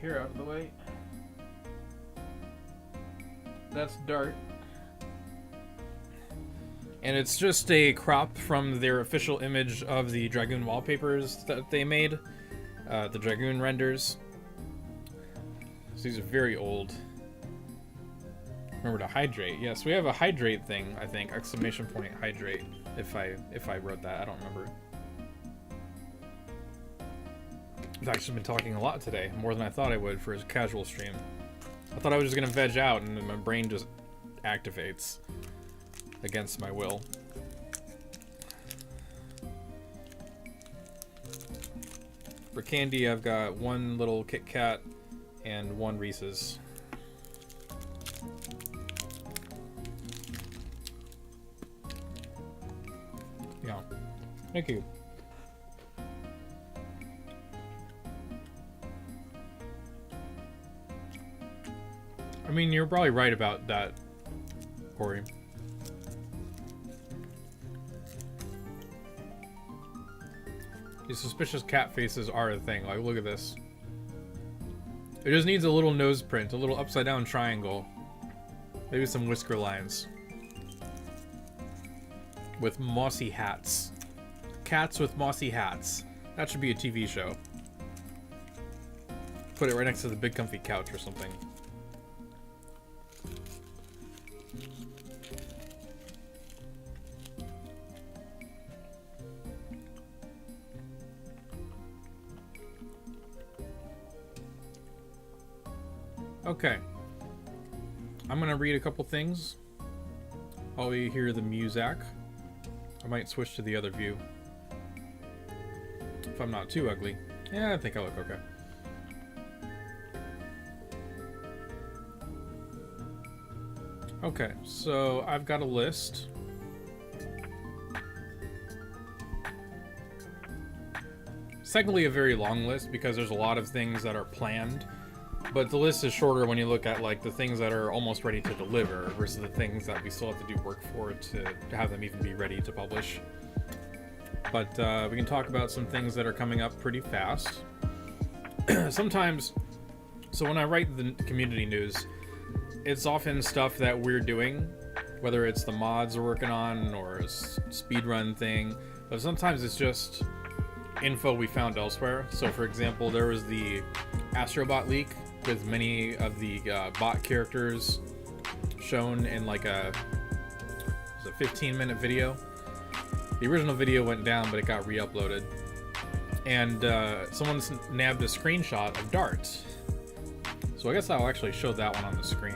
here out of the way. That's Dart. And it's just a crop from their official image of the Dragoon wallpapers that they made. The Dragoon renders. So these are very old. Remember to hydrate. Yes, we have a hydrate thing, I think. Exclamation point hydrate. If I wrote that, I don't remember. I've actually been talking a lot today, more than I thought I would for a casual stream. I thought I was just gonna veg out and then my brain just activates against my will. For candy, I've got one little Kit Kat and one Reese's. Yeah. Thank you. I mean, you're probably right about that, Corey. These suspicious cat faces are a thing. Like, look at this. It just needs a little nose print, a little upside down triangle. Maybe some whisker lines. With mossy hats. Cats with mossy hats. That should be a TV show. Put it right next to the big comfy couch or something. Okay, I'm gonna read a couple things while we hear the music. I might switch to the other view if I'm not too ugly. Yeah, I think I look okay. Okay, so I've got a list. It's technically a very long list because there's a lot of things that are planned. But the list is shorter when you look at like the things that are almost ready to deliver versus the things that we still have to do work for to have them even be ready to publish. But we can talk about some things that are coming up pretty fast. sometimes, so when I write the community news, it's often stuff that we're doing, whether it's the mods we're working on or a speedrun thing, but sometimes it's just info we found elsewhere. So for example, there was the Astrobot leak with many of the bot characters shown in like a 15-minute video. The original video went down, but it got re-uploaded. And someone nabbed a screenshot of Dart. So I guess I'll actually show that one on the screen.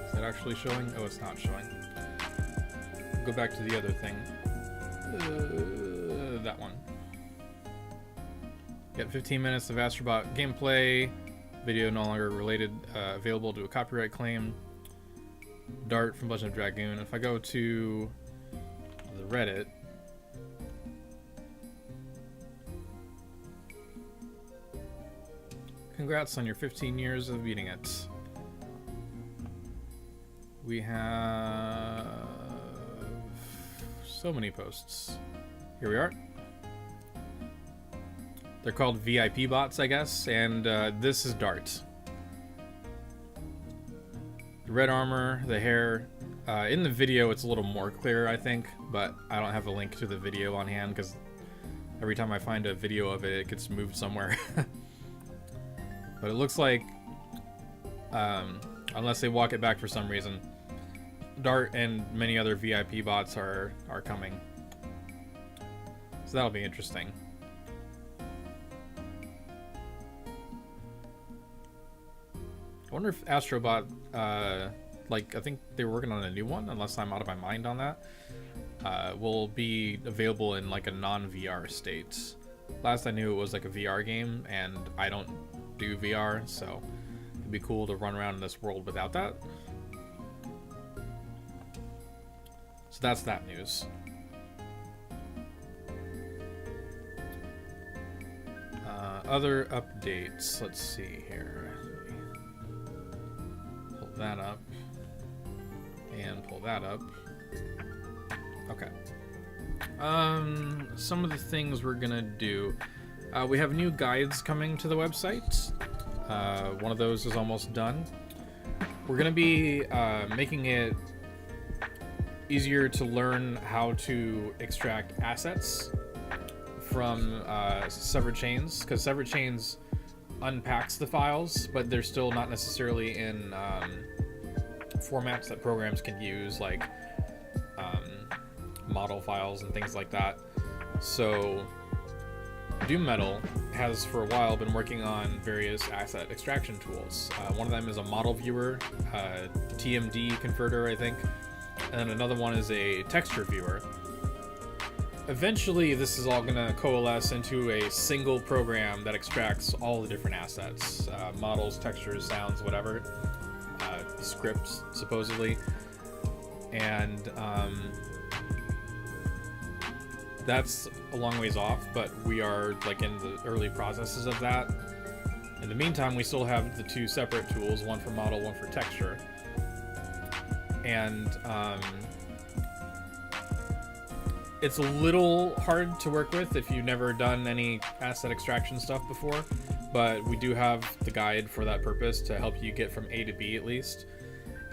Is that actually showing? Oh, it's not showing. Go back to the other thing. That one. Got 15 minutes of Astrobot gameplay. Video no longer related, available to a copyright claim. Dart from Legend of Dragoon. If I go to the Reddit, congrats on your 15 years of beating it. We have so many posts. Here we are. They're called VIP bots, I guess, and this is Dart. The red armor, the hair. In the video, it's a little more clear, I think, but I don't have a link to the video on hand because every time I find a video of it, it gets moved somewhere. But it looks like, unless they walk it back for some reason, Dart and many other VIP bots are coming. So that'll be interesting. I wonder if Astrobot, like, I think they were working on a new one, unless I'm out of my mind on that, will be available in, like, a non-VR state. Last I knew it was, like, a VR game, and I don't do VR, so it'd be cool to run around in this world without that. So that's that news. Other updates, let's see here. That up and pull that up. Okay. Some of the things we're gonna do. We have new guides coming to the website. One of those is almost done. We're gonna be making it easier to learn how to extract assets from severed chains, because severed chains unpacks the files, but they're still not necessarily in formats that programs can use, like model files and things like that. So Doom Metal has for a while been working on various asset extraction tools. One of them is a model viewer, TMD converter, I think, and then another one is a texture viewer. Eventually, this is all going to coalesce into a single program that extracts all the different assets, models, textures, sounds, whatever, scripts, supposedly. And that's a long ways off, but we are like in the early processes of that. In the meantime, we still have the two separate tools, one for model, one for texture. And it's a little hard to work with if you've never done any asset extraction stuff before, but we do have the guide for that purpose to help you get from A to B at least.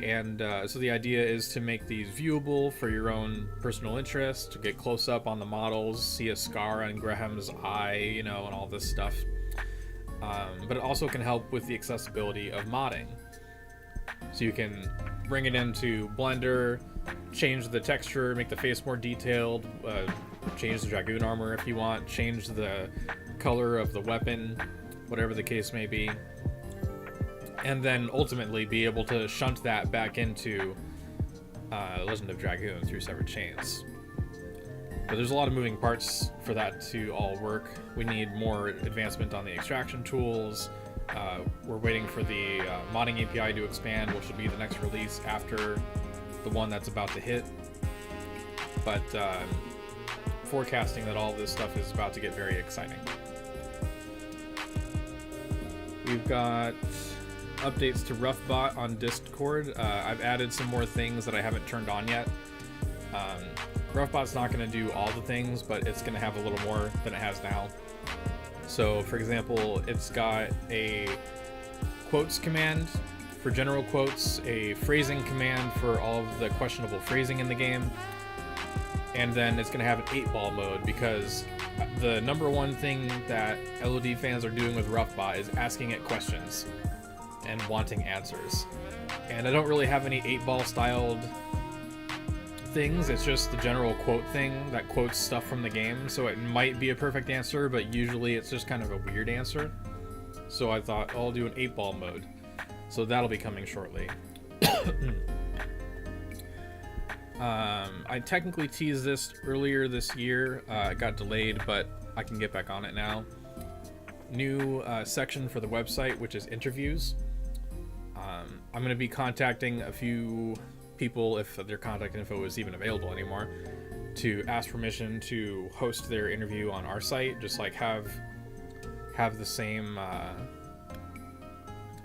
And so the idea is to make these viewable for your own personal interest, to get close up on the models, see a scar on Graham's eye, you know, and all this stuff. But it also can help with the accessibility of modding. So you can bring it into Blender, change the texture, make the face more detailed, change the Dragoon armor if you want, change the color of the weapon, whatever the case may be, and then ultimately be able to shunt that back into Legend of Dragoon through severed chains. But there's a lot of moving parts for that to all work. We need more advancement on the extraction tools. We're waiting for the modding API to expand, which will be the next release after the one that's about to hit. But forecasting that all this stuff is about to get very exciting. We've got updates to Roughbot on Discord. I've added some more things that I haven't turned on yet. Roughbot's not going to do all the things, but it's going to have a little more than it has now. So, for example, it's got a quotes command for general quotes, a phrasing command for all of the questionable phrasing in the game, and then it's going to have an 8-ball mode, because the number one thing that LOD fans are doing with Roughbot is asking it questions and wanting answers. And I don't really have any 8-ball styled things. It's just the general quote thing that quotes stuff from the game, so it might be a perfect answer, but usually it's just kind of a weird answer. So I thought I'll do an 8-ball mode, so that'll be coming shortly. I technically teased this earlier this year. It got delayed, but I can get back on it now. New section for the website, which is interviews. I'm going to be contacting a few people, if their contact info is even available anymore, to ask permission to host their interview on our site. Just like have the same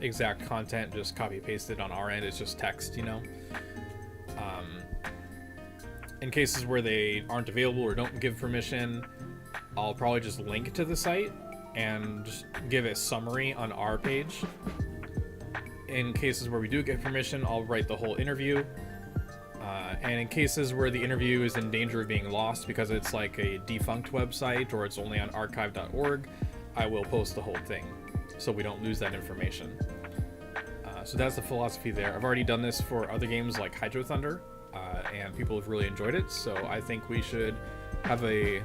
exact content, just copy pasted on our end. It's just text, you know. In cases where they aren't available or don't give permission, I'll probably just link to the site and just give a summary on our page. In cases where we do get permission, I'll write the whole interview. And in cases where the interview is in danger of being lost because it's like a defunct website or it's only on archive.org, I will post the whole thing so we don't lose that information. So that's the philosophy there. I've already done this for other games like Hydro Thunder, and people have really enjoyed it, so I think we should have a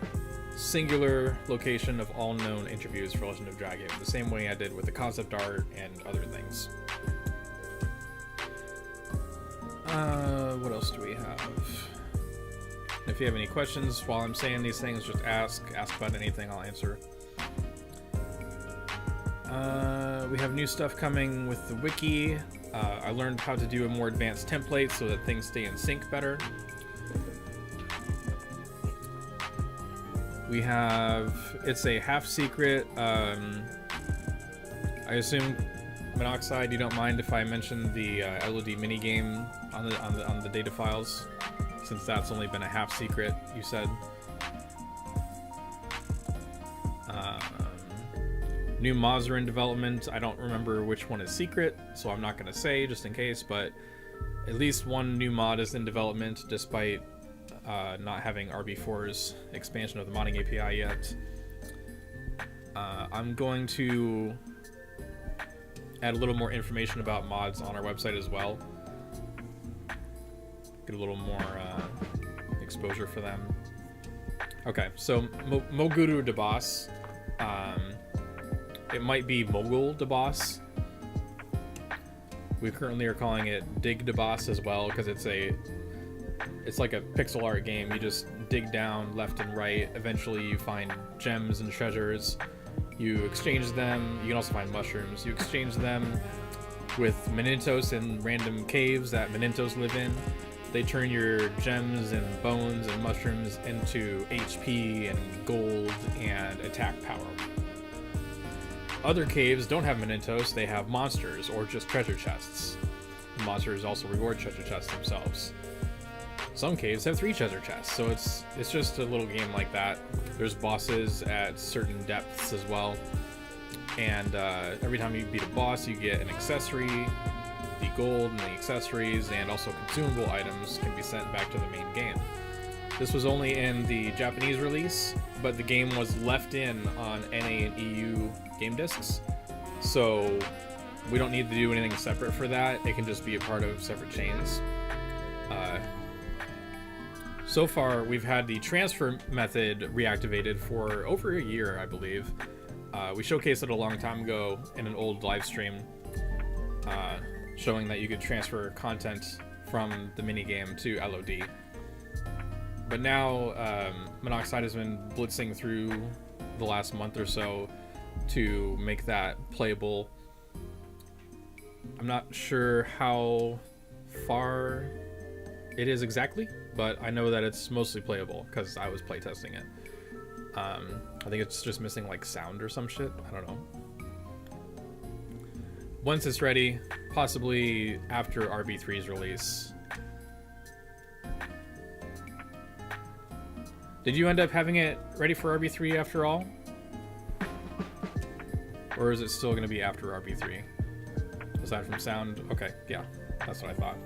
singular location of all known interviews for Legend of Dragoon, the same way I did with the concept art and other things. What else do we have? If you have any questions while I'm saying these things, just ask about anything, I'll answer. We have new stuff coming with the wiki. I learned how to do a more advanced template so that things stay in sync better. We have, it's a half secret. I assume Monoxide, you don't mind if I mention the LOD minigame on the data files, since that's only been a half secret, you said. New mods are in development. I don't remember which one is secret, so I'm not going to say just in case, but at least one new mod is in development despite not having RB4's expansion of the modding API yet. I'm going to add a little more information about mods on our website as well. Get a little more exposure for them. Okay, so Moguru de Boss. It might be Mogul de Boss. We currently are calling it Dig de Boss as well, because it's like a pixel art game. You just dig down left and right. Eventually you find gems and treasures. You exchange them. You can also find mushrooms. You exchange them with Menintos in random caves that Menintos live in. They turn your gems and bones and mushrooms into HP and gold and attack power. Other caves don't have Menintos, they have monsters or just treasure chests. Monsters also reward treasure chests themselves. Some caves have 3 treasure chests, so it's just a little game like that. There's bosses at certain depths as well, and every time you beat a boss you get an accessory. The gold and the accessories and also consumable items can be sent back to the main game. This was only in the Japanese release, but the game was left in on NA and EU game discs, so we don't need to do anything separate for that. It can just be a part of separate chains. So far, we've had the transfer method reactivated for over a year, I believe. We showcased it a long time ago in an old live stream, showing that you could transfer content from the minigame to LOD. But now, Monoxide has been blitzing through the last month or so to make that playable. I'm not sure how far it is exactly, but I know that it's mostly playable because I was playtesting it. I think it's just missing like sound or some shit. I don't once it's ready, possibly after RB3's release. Did you end up having it ready for RB3 after all? Or is it still going to be after RB3? Aside from sound? Okay, yeah, that's what I thought.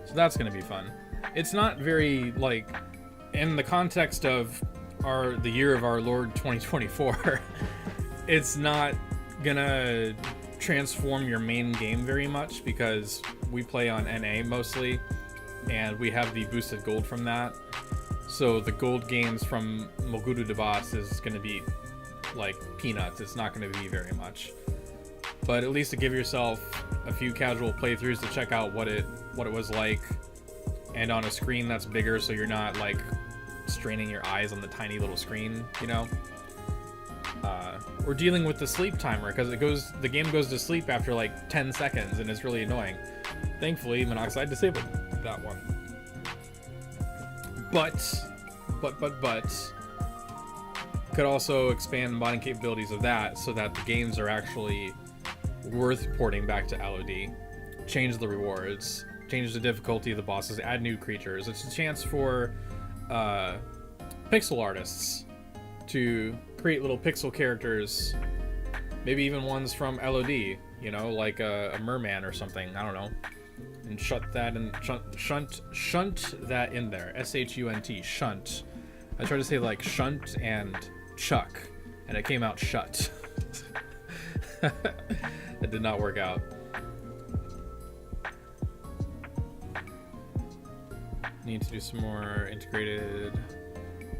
So that's going to be fun. It's not very, like, in the context of the year of our Lord 2024, it's not gonna transform your main game very much because we play on NA mostly, and we have the boosted gold from that. So the gold gains from Moguru de Boss is gonna be like peanuts. It's not gonna be very much. But at least to give yourself a few casual playthroughs to check out what it was like, and on a screen that's bigger, so you're not like straining your eyes on the tiny little screen, you know. We're dealing with the sleep timer because the game goes to sleep after like 10 seconds, and it's really annoying. Thankfully, Monoxide disabled that one. But could also expand modding capabilities of that so that the games are actually worth porting back to LOD. Change the rewards, change the difficulty of the bosses, add new creatures. It's a chance for pixel artists to create little pixel characters, maybe even ones from LOD, you know, like a merman or something, I don't know, and shunt that in there. S-H-U-N-T, shunt. I tried to say like shunt and chuck, and it came out shut. It did not work out. Need to do some more integrated.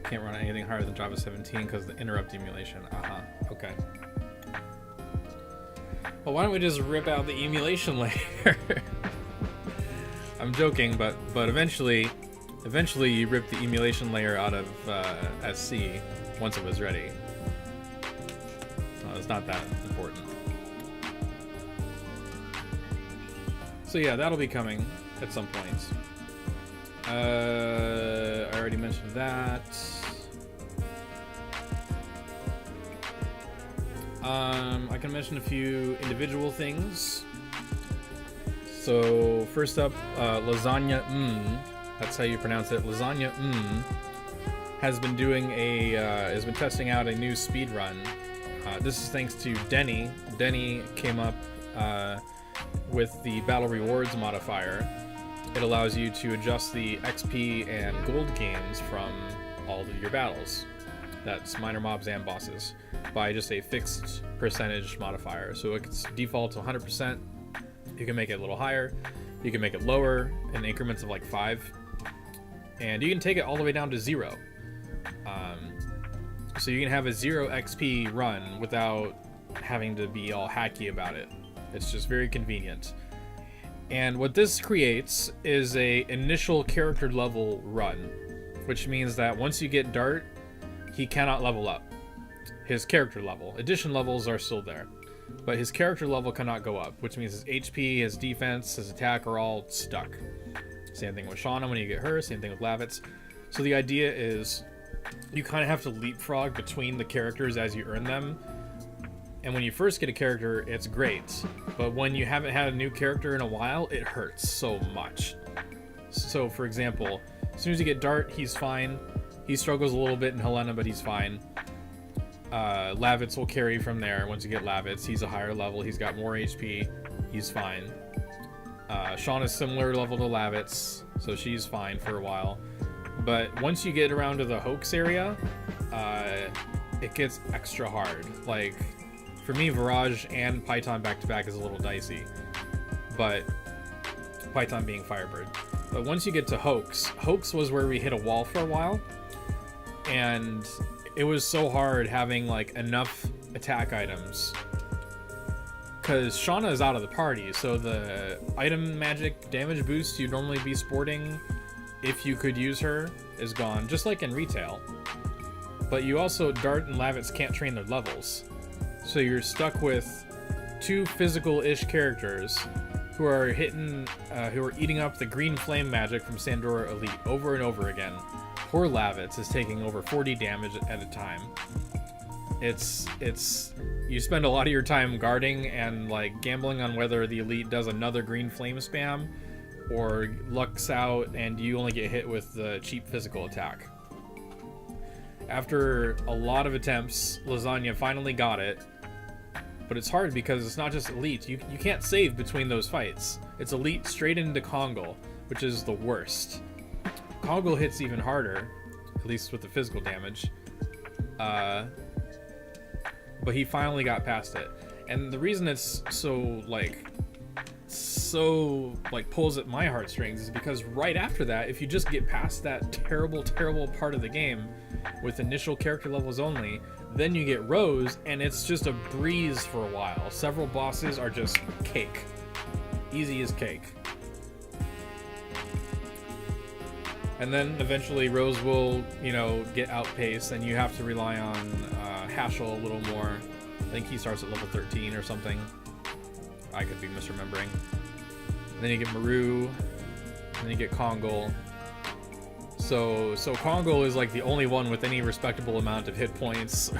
Can't run anything higher than Java 17 because of the interrupt emulation. Okay. Well, why don't we just rip out the emulation layer? I'm joking, but eventually you rip the emulation layer out of SC once it was ready. It's not that important. So yeah, that'll be coming at some point. I already mentioned that. I can mention a few individual things. So first up, Lasagna that's how you pronounce it. Lasagna has been has been testing out a new speed run. This is thanks to Denny. Denny came up with the Battle Rewards modifier. It allows you to adjust the XP and gold gains from all of your battles. That's minor mobs and bosses, by just a fixed percentage modifier. So it's default to 100%. You can make it a little higher. You can make it lower in increments of like 5. And you can take it all the way down to 0. So you can have a 0 XP run without having to be all hacky about it. It's just very convenient. And what this creates is a initial character level run, which means that once you get Dart, he cannot level up. His character level. Addition levels are still there, but his character level cannot go up, which means his HP, his defense, his attack are all stuck. Same thing with Shauna when you get her, same thing with Lavitz. So the idea is you kind of have to leapfrog between the characters as you earn them. And when you first get a character, it's great. But when you haven't had a new character in a while, it hurts so much. So, for example, as soon as you get Dart, he's fine. He struggles a little bit in Helena, but he's fine. Lavitz will carry from there. Once you get Lavitz, he's a higher level. He's got more HP. He's fine. Sean is similar level to Lavitz, so she's fine for a while. But once you get around to the Hoax area, it gets extra hard. Like, for me, Virage and Python back-to-back is a little dicey. But Python being Firebird. But once you get to Hoax, Hoax was where we hit a wall for a while. And it was so hard having, like, enough attack items. Because Shauna is out of the party, so the item magic damage boost you'd normally be sporting if you could use her is gone, just like in retail. But you also, Dart and Lavitz can't train their levels. So you're stuck with 2 physical-ish characters who are who are eating up the green flame magic from Sandora Elite over and over again. Poor Lavitz is taking over 40 damage at a time. You spend a lot of your time guarding and like gambling on whether the Elite does another green flame spam or lucks out and you only get hit with the cheap physical attack. After a lot of attempts, Lasagna finally got it. But it's hard because it's not just Elite. You can't save between those fights. It's Elite straight into Kongal, which is the worst. Kongal hits even harder, at least with the physical damage. But he finally got past it. And the reason it's so pulls at my heartstrings is because right after that, if you just get past that terrible, terrible part of the game with initial character levels only, then you get Rose, and it's just a breeze for a while. Several bosses are just cake. Easy as cake. And then eventually Rose will, get outpaced, and you have to rely on Haschel a little more. I think he starts at level 13 or something. I could be misremembering. And then you get Maru, and then you get Kongal. So Kongal is like the only one with any respectable amount of hit points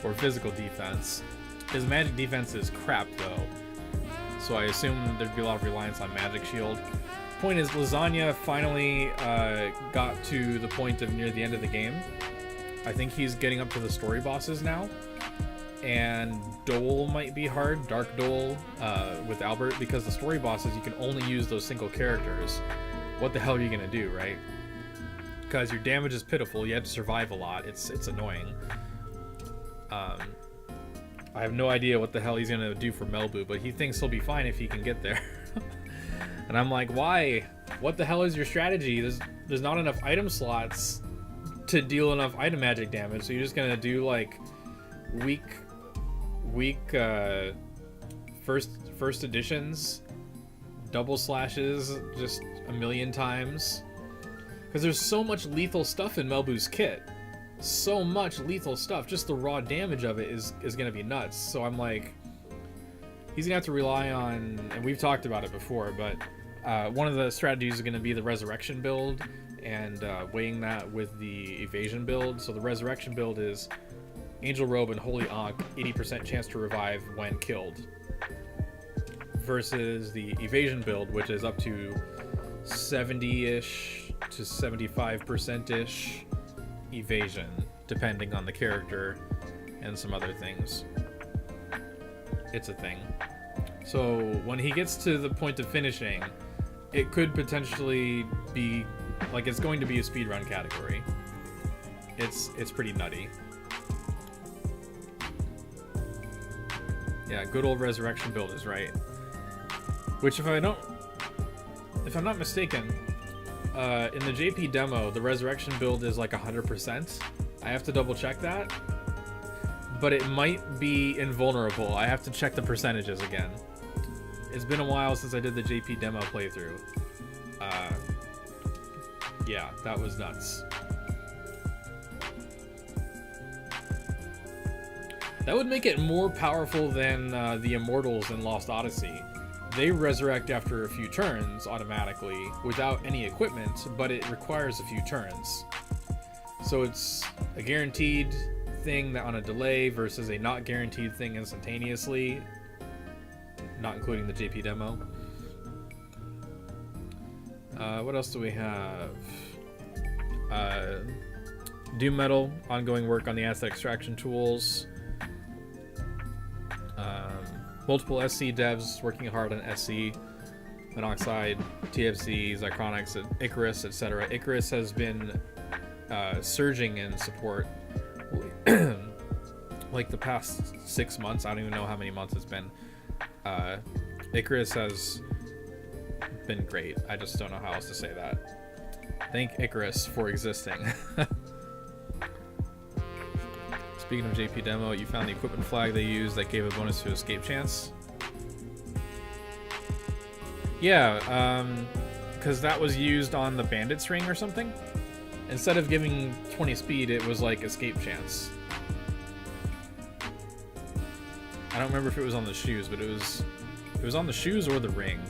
or physical defense. His magic defense is crap though, so I assume there'd be a lot of reliance on magic shield. Point is, Lasagna finally got to the point of near the end of the game. I think he's getting up to the story bosses now, and Dole might be hard, Dark Dole with Albert, because the story bosses you can only use those single characters. What the hell are you gonna do, right? Because your damage is pitiful, you have to survive a lot. It's annoying. I have no idea what the hell he's gonna do for Melbu, but he thinks he'll be fine if he can get there. And I'm like, why? What the hell is your strategy? There's not enough item slots to deal enough item magic damage, so you're just gonna do like weak first editions, double slashes just a million times. Because there's so much lethal stuff in Melbu's kit. So much lethal stuff. Just the raw damage of it is going to be nuts. So I'm like, he's going to have to rely on, and we've talked about it before, but one of the strategies is going to be the Resurrection build, and weighing that with the Evasion build. So the Resurrection build is Angel Robe and Holy Ankh, 80% chance to revive when killed. Versus the Evasion build, which is up to 70-ish to 75%-ish evasion, depending on the character and some other things. It's a thing. So when he gets to the point of finishing, it could potentially be like, it's going to be a speedrun category. It's pretty nutty. Yeah, good old Resurrection build is right. Which if I'm not mistaken, in the JP demo, the Resurrection build is like 100%. I have to double check that, but it might be invulnerable. I have to check the percentages again. It's been a while since I did the JP demo playthrough. Yeah, that was nuts. That would make it more powerful than the Immortals in Lost Odyssey. They resurrect after a few turns automatically without any equipment, but it requires a few turns. So it's a guaranteed thing that on a delay versus a not guaranteed thing instantaneously, not including the JP demo. What else do we have? Doom Metal, ongoing work on the asset extraction tools. Multiple SC devs working hard on SC, Monoxide, TFC, Zycronix, Icarus, etc. Icarus has been surging in support like the past 6 months. I don't even know how many months it's been. Icarus has been great. I just don't know how else to say that. Thank Icarus for existing. Speaking of JP demo, you found the equipment flag they used that gave a bonus to escape chance. Yeah, because that was used on the bandit's ring or something. Instead of giving 20 speed, it was like escape chance. I don't remember if it was on the shoes, but it was was on the shoes or the ring.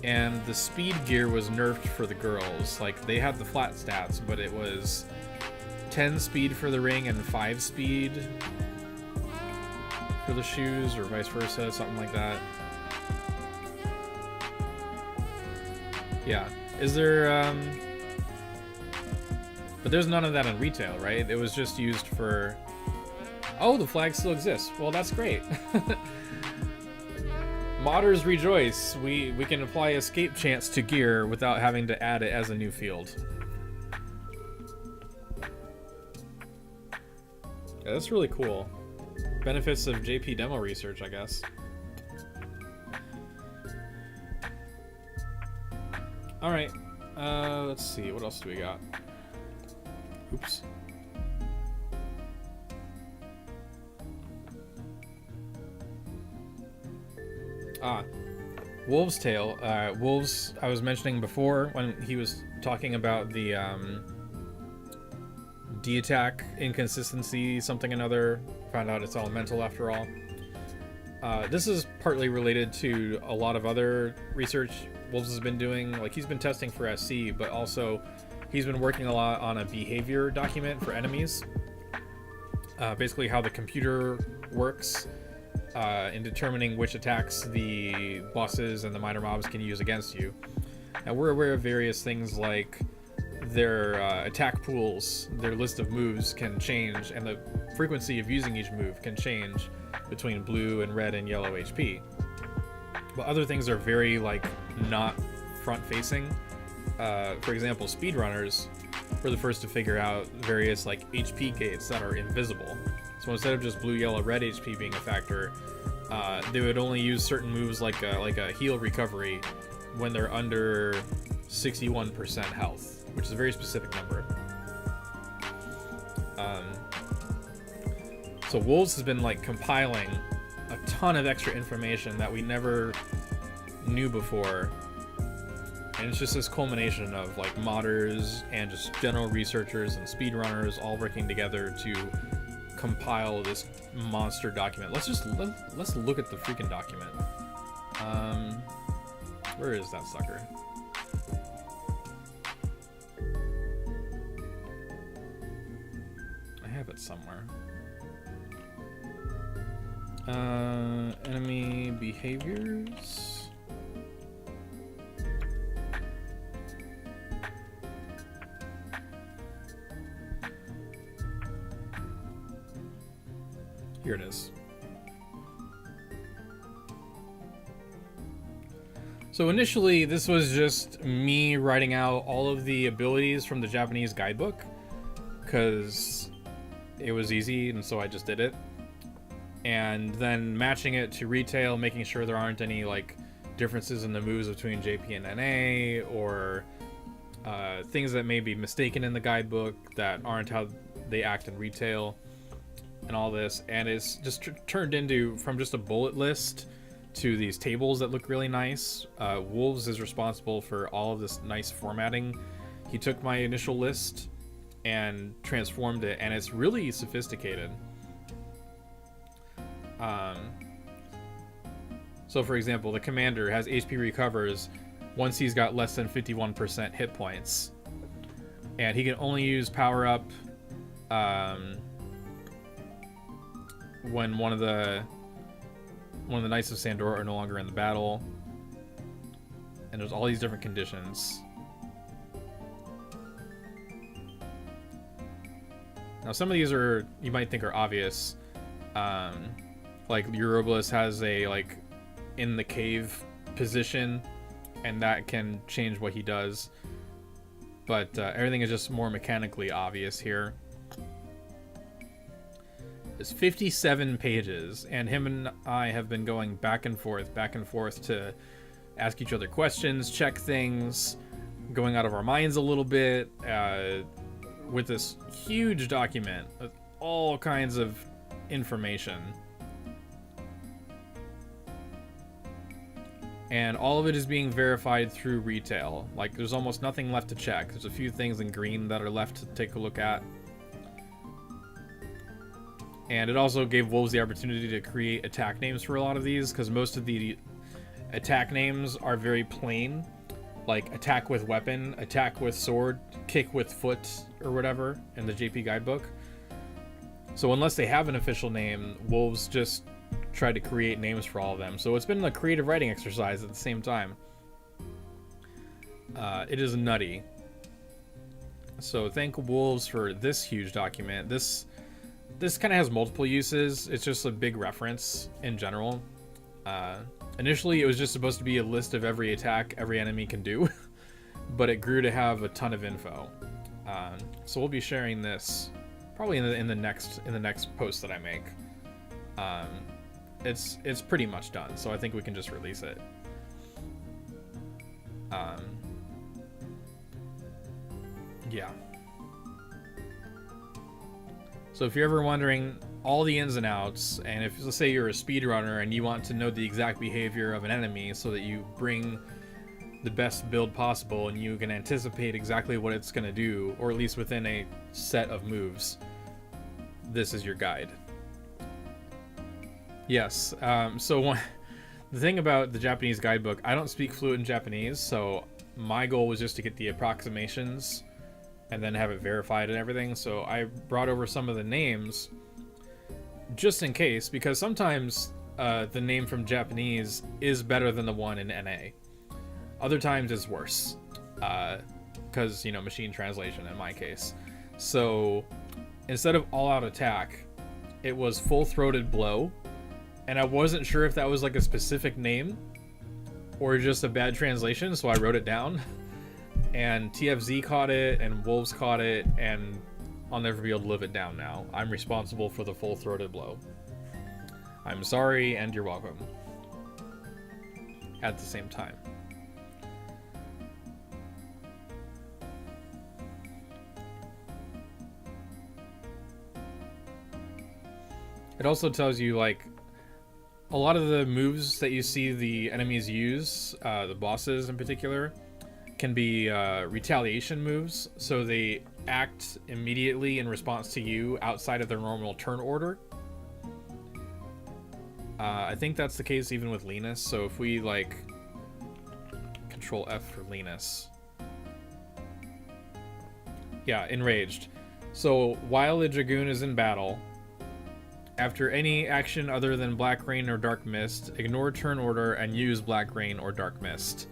And the speed gear was nerfed for the girls. Like, they had the flat stats, but it was 10 speed for the ring and 5 speed for the shoes, or vice versa, something like that. Yeah. Is there, but there's none of that in retail, right? It was just used for... Oh, the flag still exists. Well, that's great. Modders rejoice. We can apply escape chance to gear without having to add it as a new field. Yeah, that's really cool. Benefits of JP demo research, I guess. Alright. Let's see. What else do we got? Oops. Wolf's Tail. Wolves, I was mentioning before when he was talking about the D-attack inconsistency, something another. Found out it's elemental after all. This is partly related to a lot of other research Wolves has been doing. Like, he's been testing for SC, but also he's been working a lot on a behavior document for enemies. Basically how the computer works in determining which attacks the bosses and the minor mobs can use against you. Now, we're aware of various things like their attack pools, their list of moves can change, and the frequency of using each move can change between blue and red and yellow HP. But other things are very, like, not front-facing. For example, speedrunners were the first to figure out various, like, HP gates that are invisible. So instead of just blue, yellow, red HP being a factor, they would only use certain moves like a heal recovery when they're under 61% health, which is a very specific number. So Wolves has been, like, compiling a ton of extra information that we never knew before, and it's just this culmination of, like, modders and just general researchers and speedrunners all working together to compile this monster document. Let's look at the freaking document. Where is that sucker? I have it somewhere. Enemy behaviors. Here it is. So initially, this was just me writing out all of the abilities from the Japanese guidebook, because it was easy, and so I just did it. And then matching it to retail, making sure there aren't any, like, differences in the moves between JP and NA, or things that may be mistaken in the guidebook that aren't how they act in retail, and all this. And it's just turned into, from just a bullet list to these tables that look really nice. Wolves is responsible for all of this nice formatting. He took my initial list and transformed it, and it's really sophisticated. So for example, the commander has HP recovers once he's got less than 51% hit points, and he can only use power up when one of the Knights of Sandor are no longer in the battle. And there's all these different conditions. Now some of these are, you might think, are obvious. Like Eurobliss has a, like, in the cave position, and that can change what he does. But everything is just more mechanically obvious here. It's 57 pages, and him and I have been going back and forth to ask each other questions, check things, going out of our minds a little bit, with this huge document with all kinds of information. And all of it is being verified through retail. Like, there's almost nothing left to check. There's a few things in green that are left to take a look at. And it also gave wolves the opportunity to create attack names for a lot of these, because most of the attack names are very plain, like attack with weapon, attack with sword, kick with foot, or whatever in the JP guidebook. So unless they have an official name, wolves just try to create names for all of them. So it's been a creative writing exercise at the same time. It is nutty. So thank wolves for this huge document. This kind of has multiple uses. It's just a big reference in general. Initially, it was just supposed to be a list of every attack every enemy can do, but it grew to have a ton of info. So we'll be sharing this probably in the next post that I make. It's pretty much done, so I think we can just release it. Yeah. So if you're ever wondering all the ins and outs, and if, let's say, you're a speedrunner and you want to know the exact behavior of an enemy so that you bring the best build possible and you can anticipate exactly what it's going to do, or at least within a set of moves, this is your guide. Yes, the thing about the Japanese guidebook, I don't speak fluent in Japanese, so my goal was just to get the approximations and then have it verified and everything. So I brought over some of the names just in case, because sometimes the name from Japanese is better than the one in NA. Other times it's worse, because, you know, machine translation in my case. So instead of all-out attack, it was full-throated blow, and I wasn't sure if that was like a specific name or just a bad translation, so I wrote it down. And TFZ caught it, and Wolves caught it, and I'll never be able to live it down now. I'm responsible for the full-throated blow. I'm sorry, and you're welcome. At the same time. It also tells you, like, a lot of the moves that you see the enemies use, the bosses in particular, can be retaliation moves, so they act immediately in response to you outside of their normal turn order. I think that's the case even with Linus, so if we, like, Control F for Linus. Yeah, Enraged. So while the Dragoon is in battle, after any action other than Black Rain or Dark Mist, ignore turn order and use Black Rain or Dark Mist.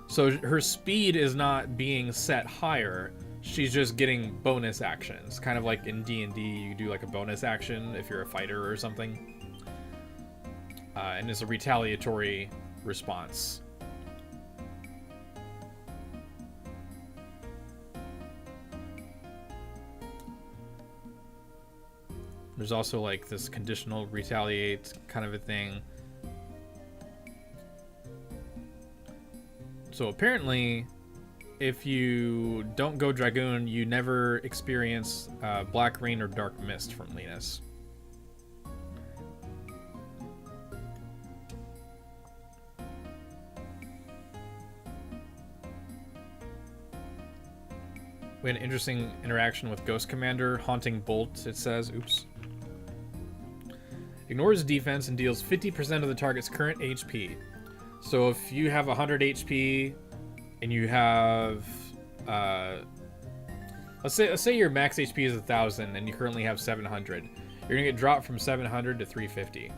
So her speed is not being set higher, she's just getting bonus actions. Kind of like in D&D, you do like a bonus action if you're a fighter or something. And it's a retaliatory response. There's also like this conditional retaliate kind of a thing. So apparently, if you don't go Dragoon, you never experience Black Rain or Dark Mist from Linus. We had an interesting interaction with Ghost Commander, Haunting Bolt, it says. Oops. Ignores defense and deals 50% of the target's current HP. So if you have 100 HP and you have, let's say your max HP is 1,000 and you currently have 700, you're gonna get dropped from 700 to 350.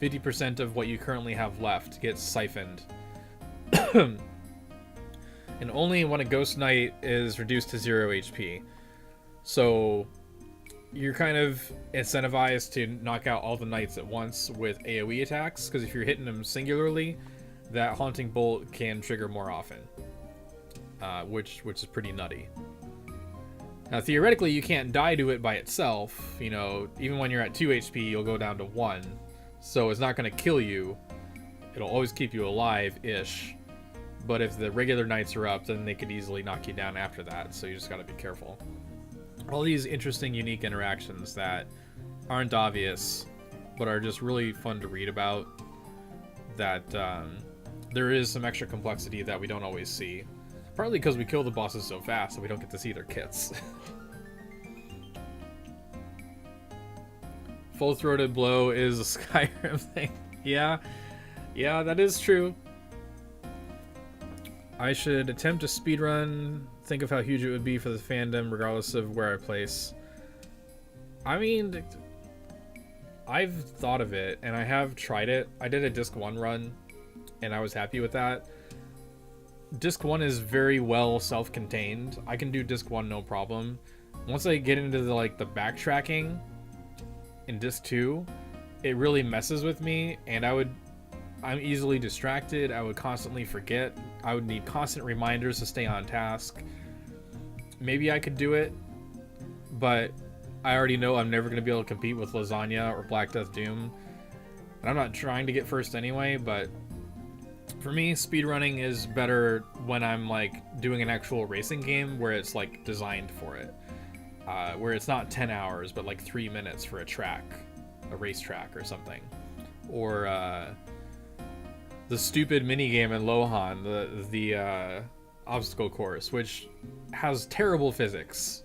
50% of what you currently have left gets siphoned. And only when a Ghost Knight is reduced to 0 HP. So you're kind of incentivized to knock out all the knights at once with AoE attacks, because if you're hitting them singularly, that Haunting Bolt can trigger more often, which is pretty nutty. Now, theoretically, you can't die to it by itself. You know, even when you're at 2 HP, you'll go down to 1. So it's not going to kill you. It'll always keep you alive-ish. But if the regular knights are up, then they could easily knock you down after that. So you just got to be careful. All these interesting, unique interactions that aren't obvious, but are just really fun to read about. That there is some extra complexity that we don't always see. Partly because we kill the bosses so fast that we don't get to see their kits. Full-throated blow is a Skyrim thing. Yeah, that is true. I should attempt a speedrun. Think of how huge it would be for the fandom, regardless of where I place. I mean, I've thought of it, and I have tried it. I did a Disc 1 run, and I was happy with that. Disc 1 is very well self-contained. I can do Disc 1 no problem. Once I get into the backtracking in Disc 2, it really messes with me, and I'm easily distracted. I would constantly forget. I would need constant reminders to stay on task. Maybe I could do it, but I already know I'm never going to be able to compete with Lasagna or Black Death Doom. And I'm not trying to get first anyway, but for me, speedrunning is better when I'm doing an actual racing game where it's designed for it. Where it's not 10 hours, but 3 minutes for a racetrack or something. Or the stupid minigame in Lohan, the obstacle course, which has terrible physics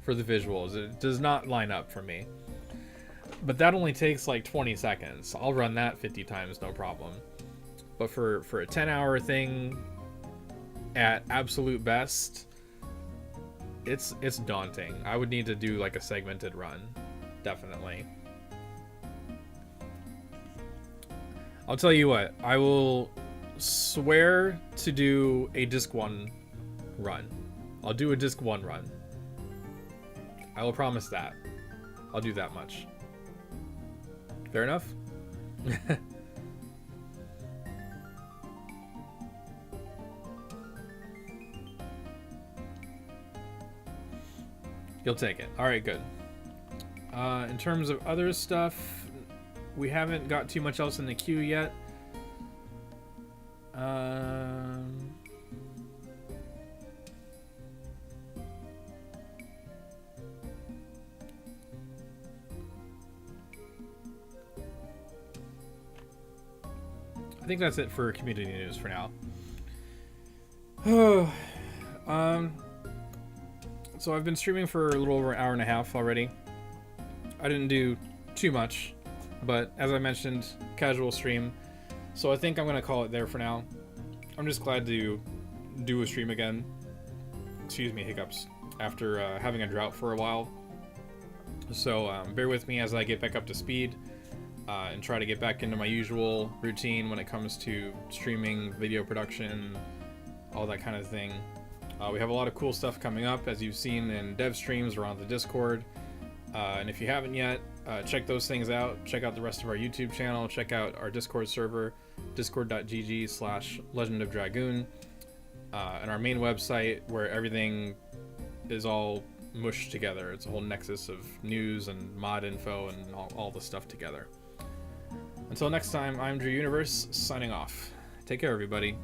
for the visuals. It does not line up for me. But that only takes 20 seconds. I'll run that 50 times, no problem. But for a 10-hour thing at absolute best, it's daunting. I would need to do a segmented run, definitely. I'll tell you what, I will swear to do a Disc 1 run. I'll do a Disc 1 run. I will promise that. I'll do that much. Fair enough? You'll take it. Alright, good. In terms of other stuff, we haven't got too much else in the queue yet. I think that's it for community news for now. So I've been streaming for a little over an hour and a half already. I didn't do too much, but as I mentioned, casual stream. So I think I'm gonna call it there for now. I'm just glad to do a stream again. Excuse me, hiccups. After having a drought for a while. So bear with me as I get back up to speed and try to get back into my usual routine when it comes to streaming, video production, all that kind of thing. We have a lot of cool stuff coming up, as you've seen in dev streams or on the Discord. And if you haven't yet, check those things out. Check out the rest of our YouTube channel. Check out our Discord server, discord.gg/Legend of Dragoon. And our main website, where everything is all mushed together. It's a whole nexus of news and mod info and all the stuff together. Until next time, I'm Drew Universe, signing off. Take care, everybody.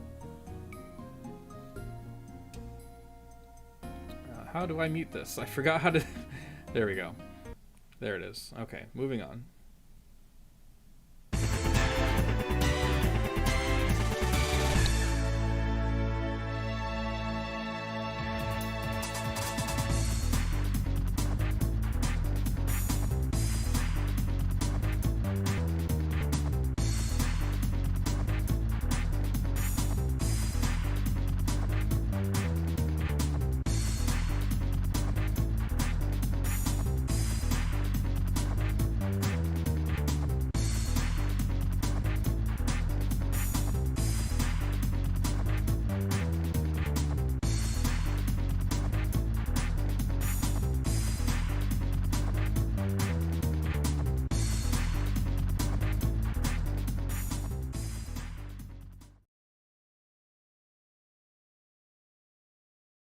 How do I mute this? I forgot how to... There we go. There it is. Okay, moving on.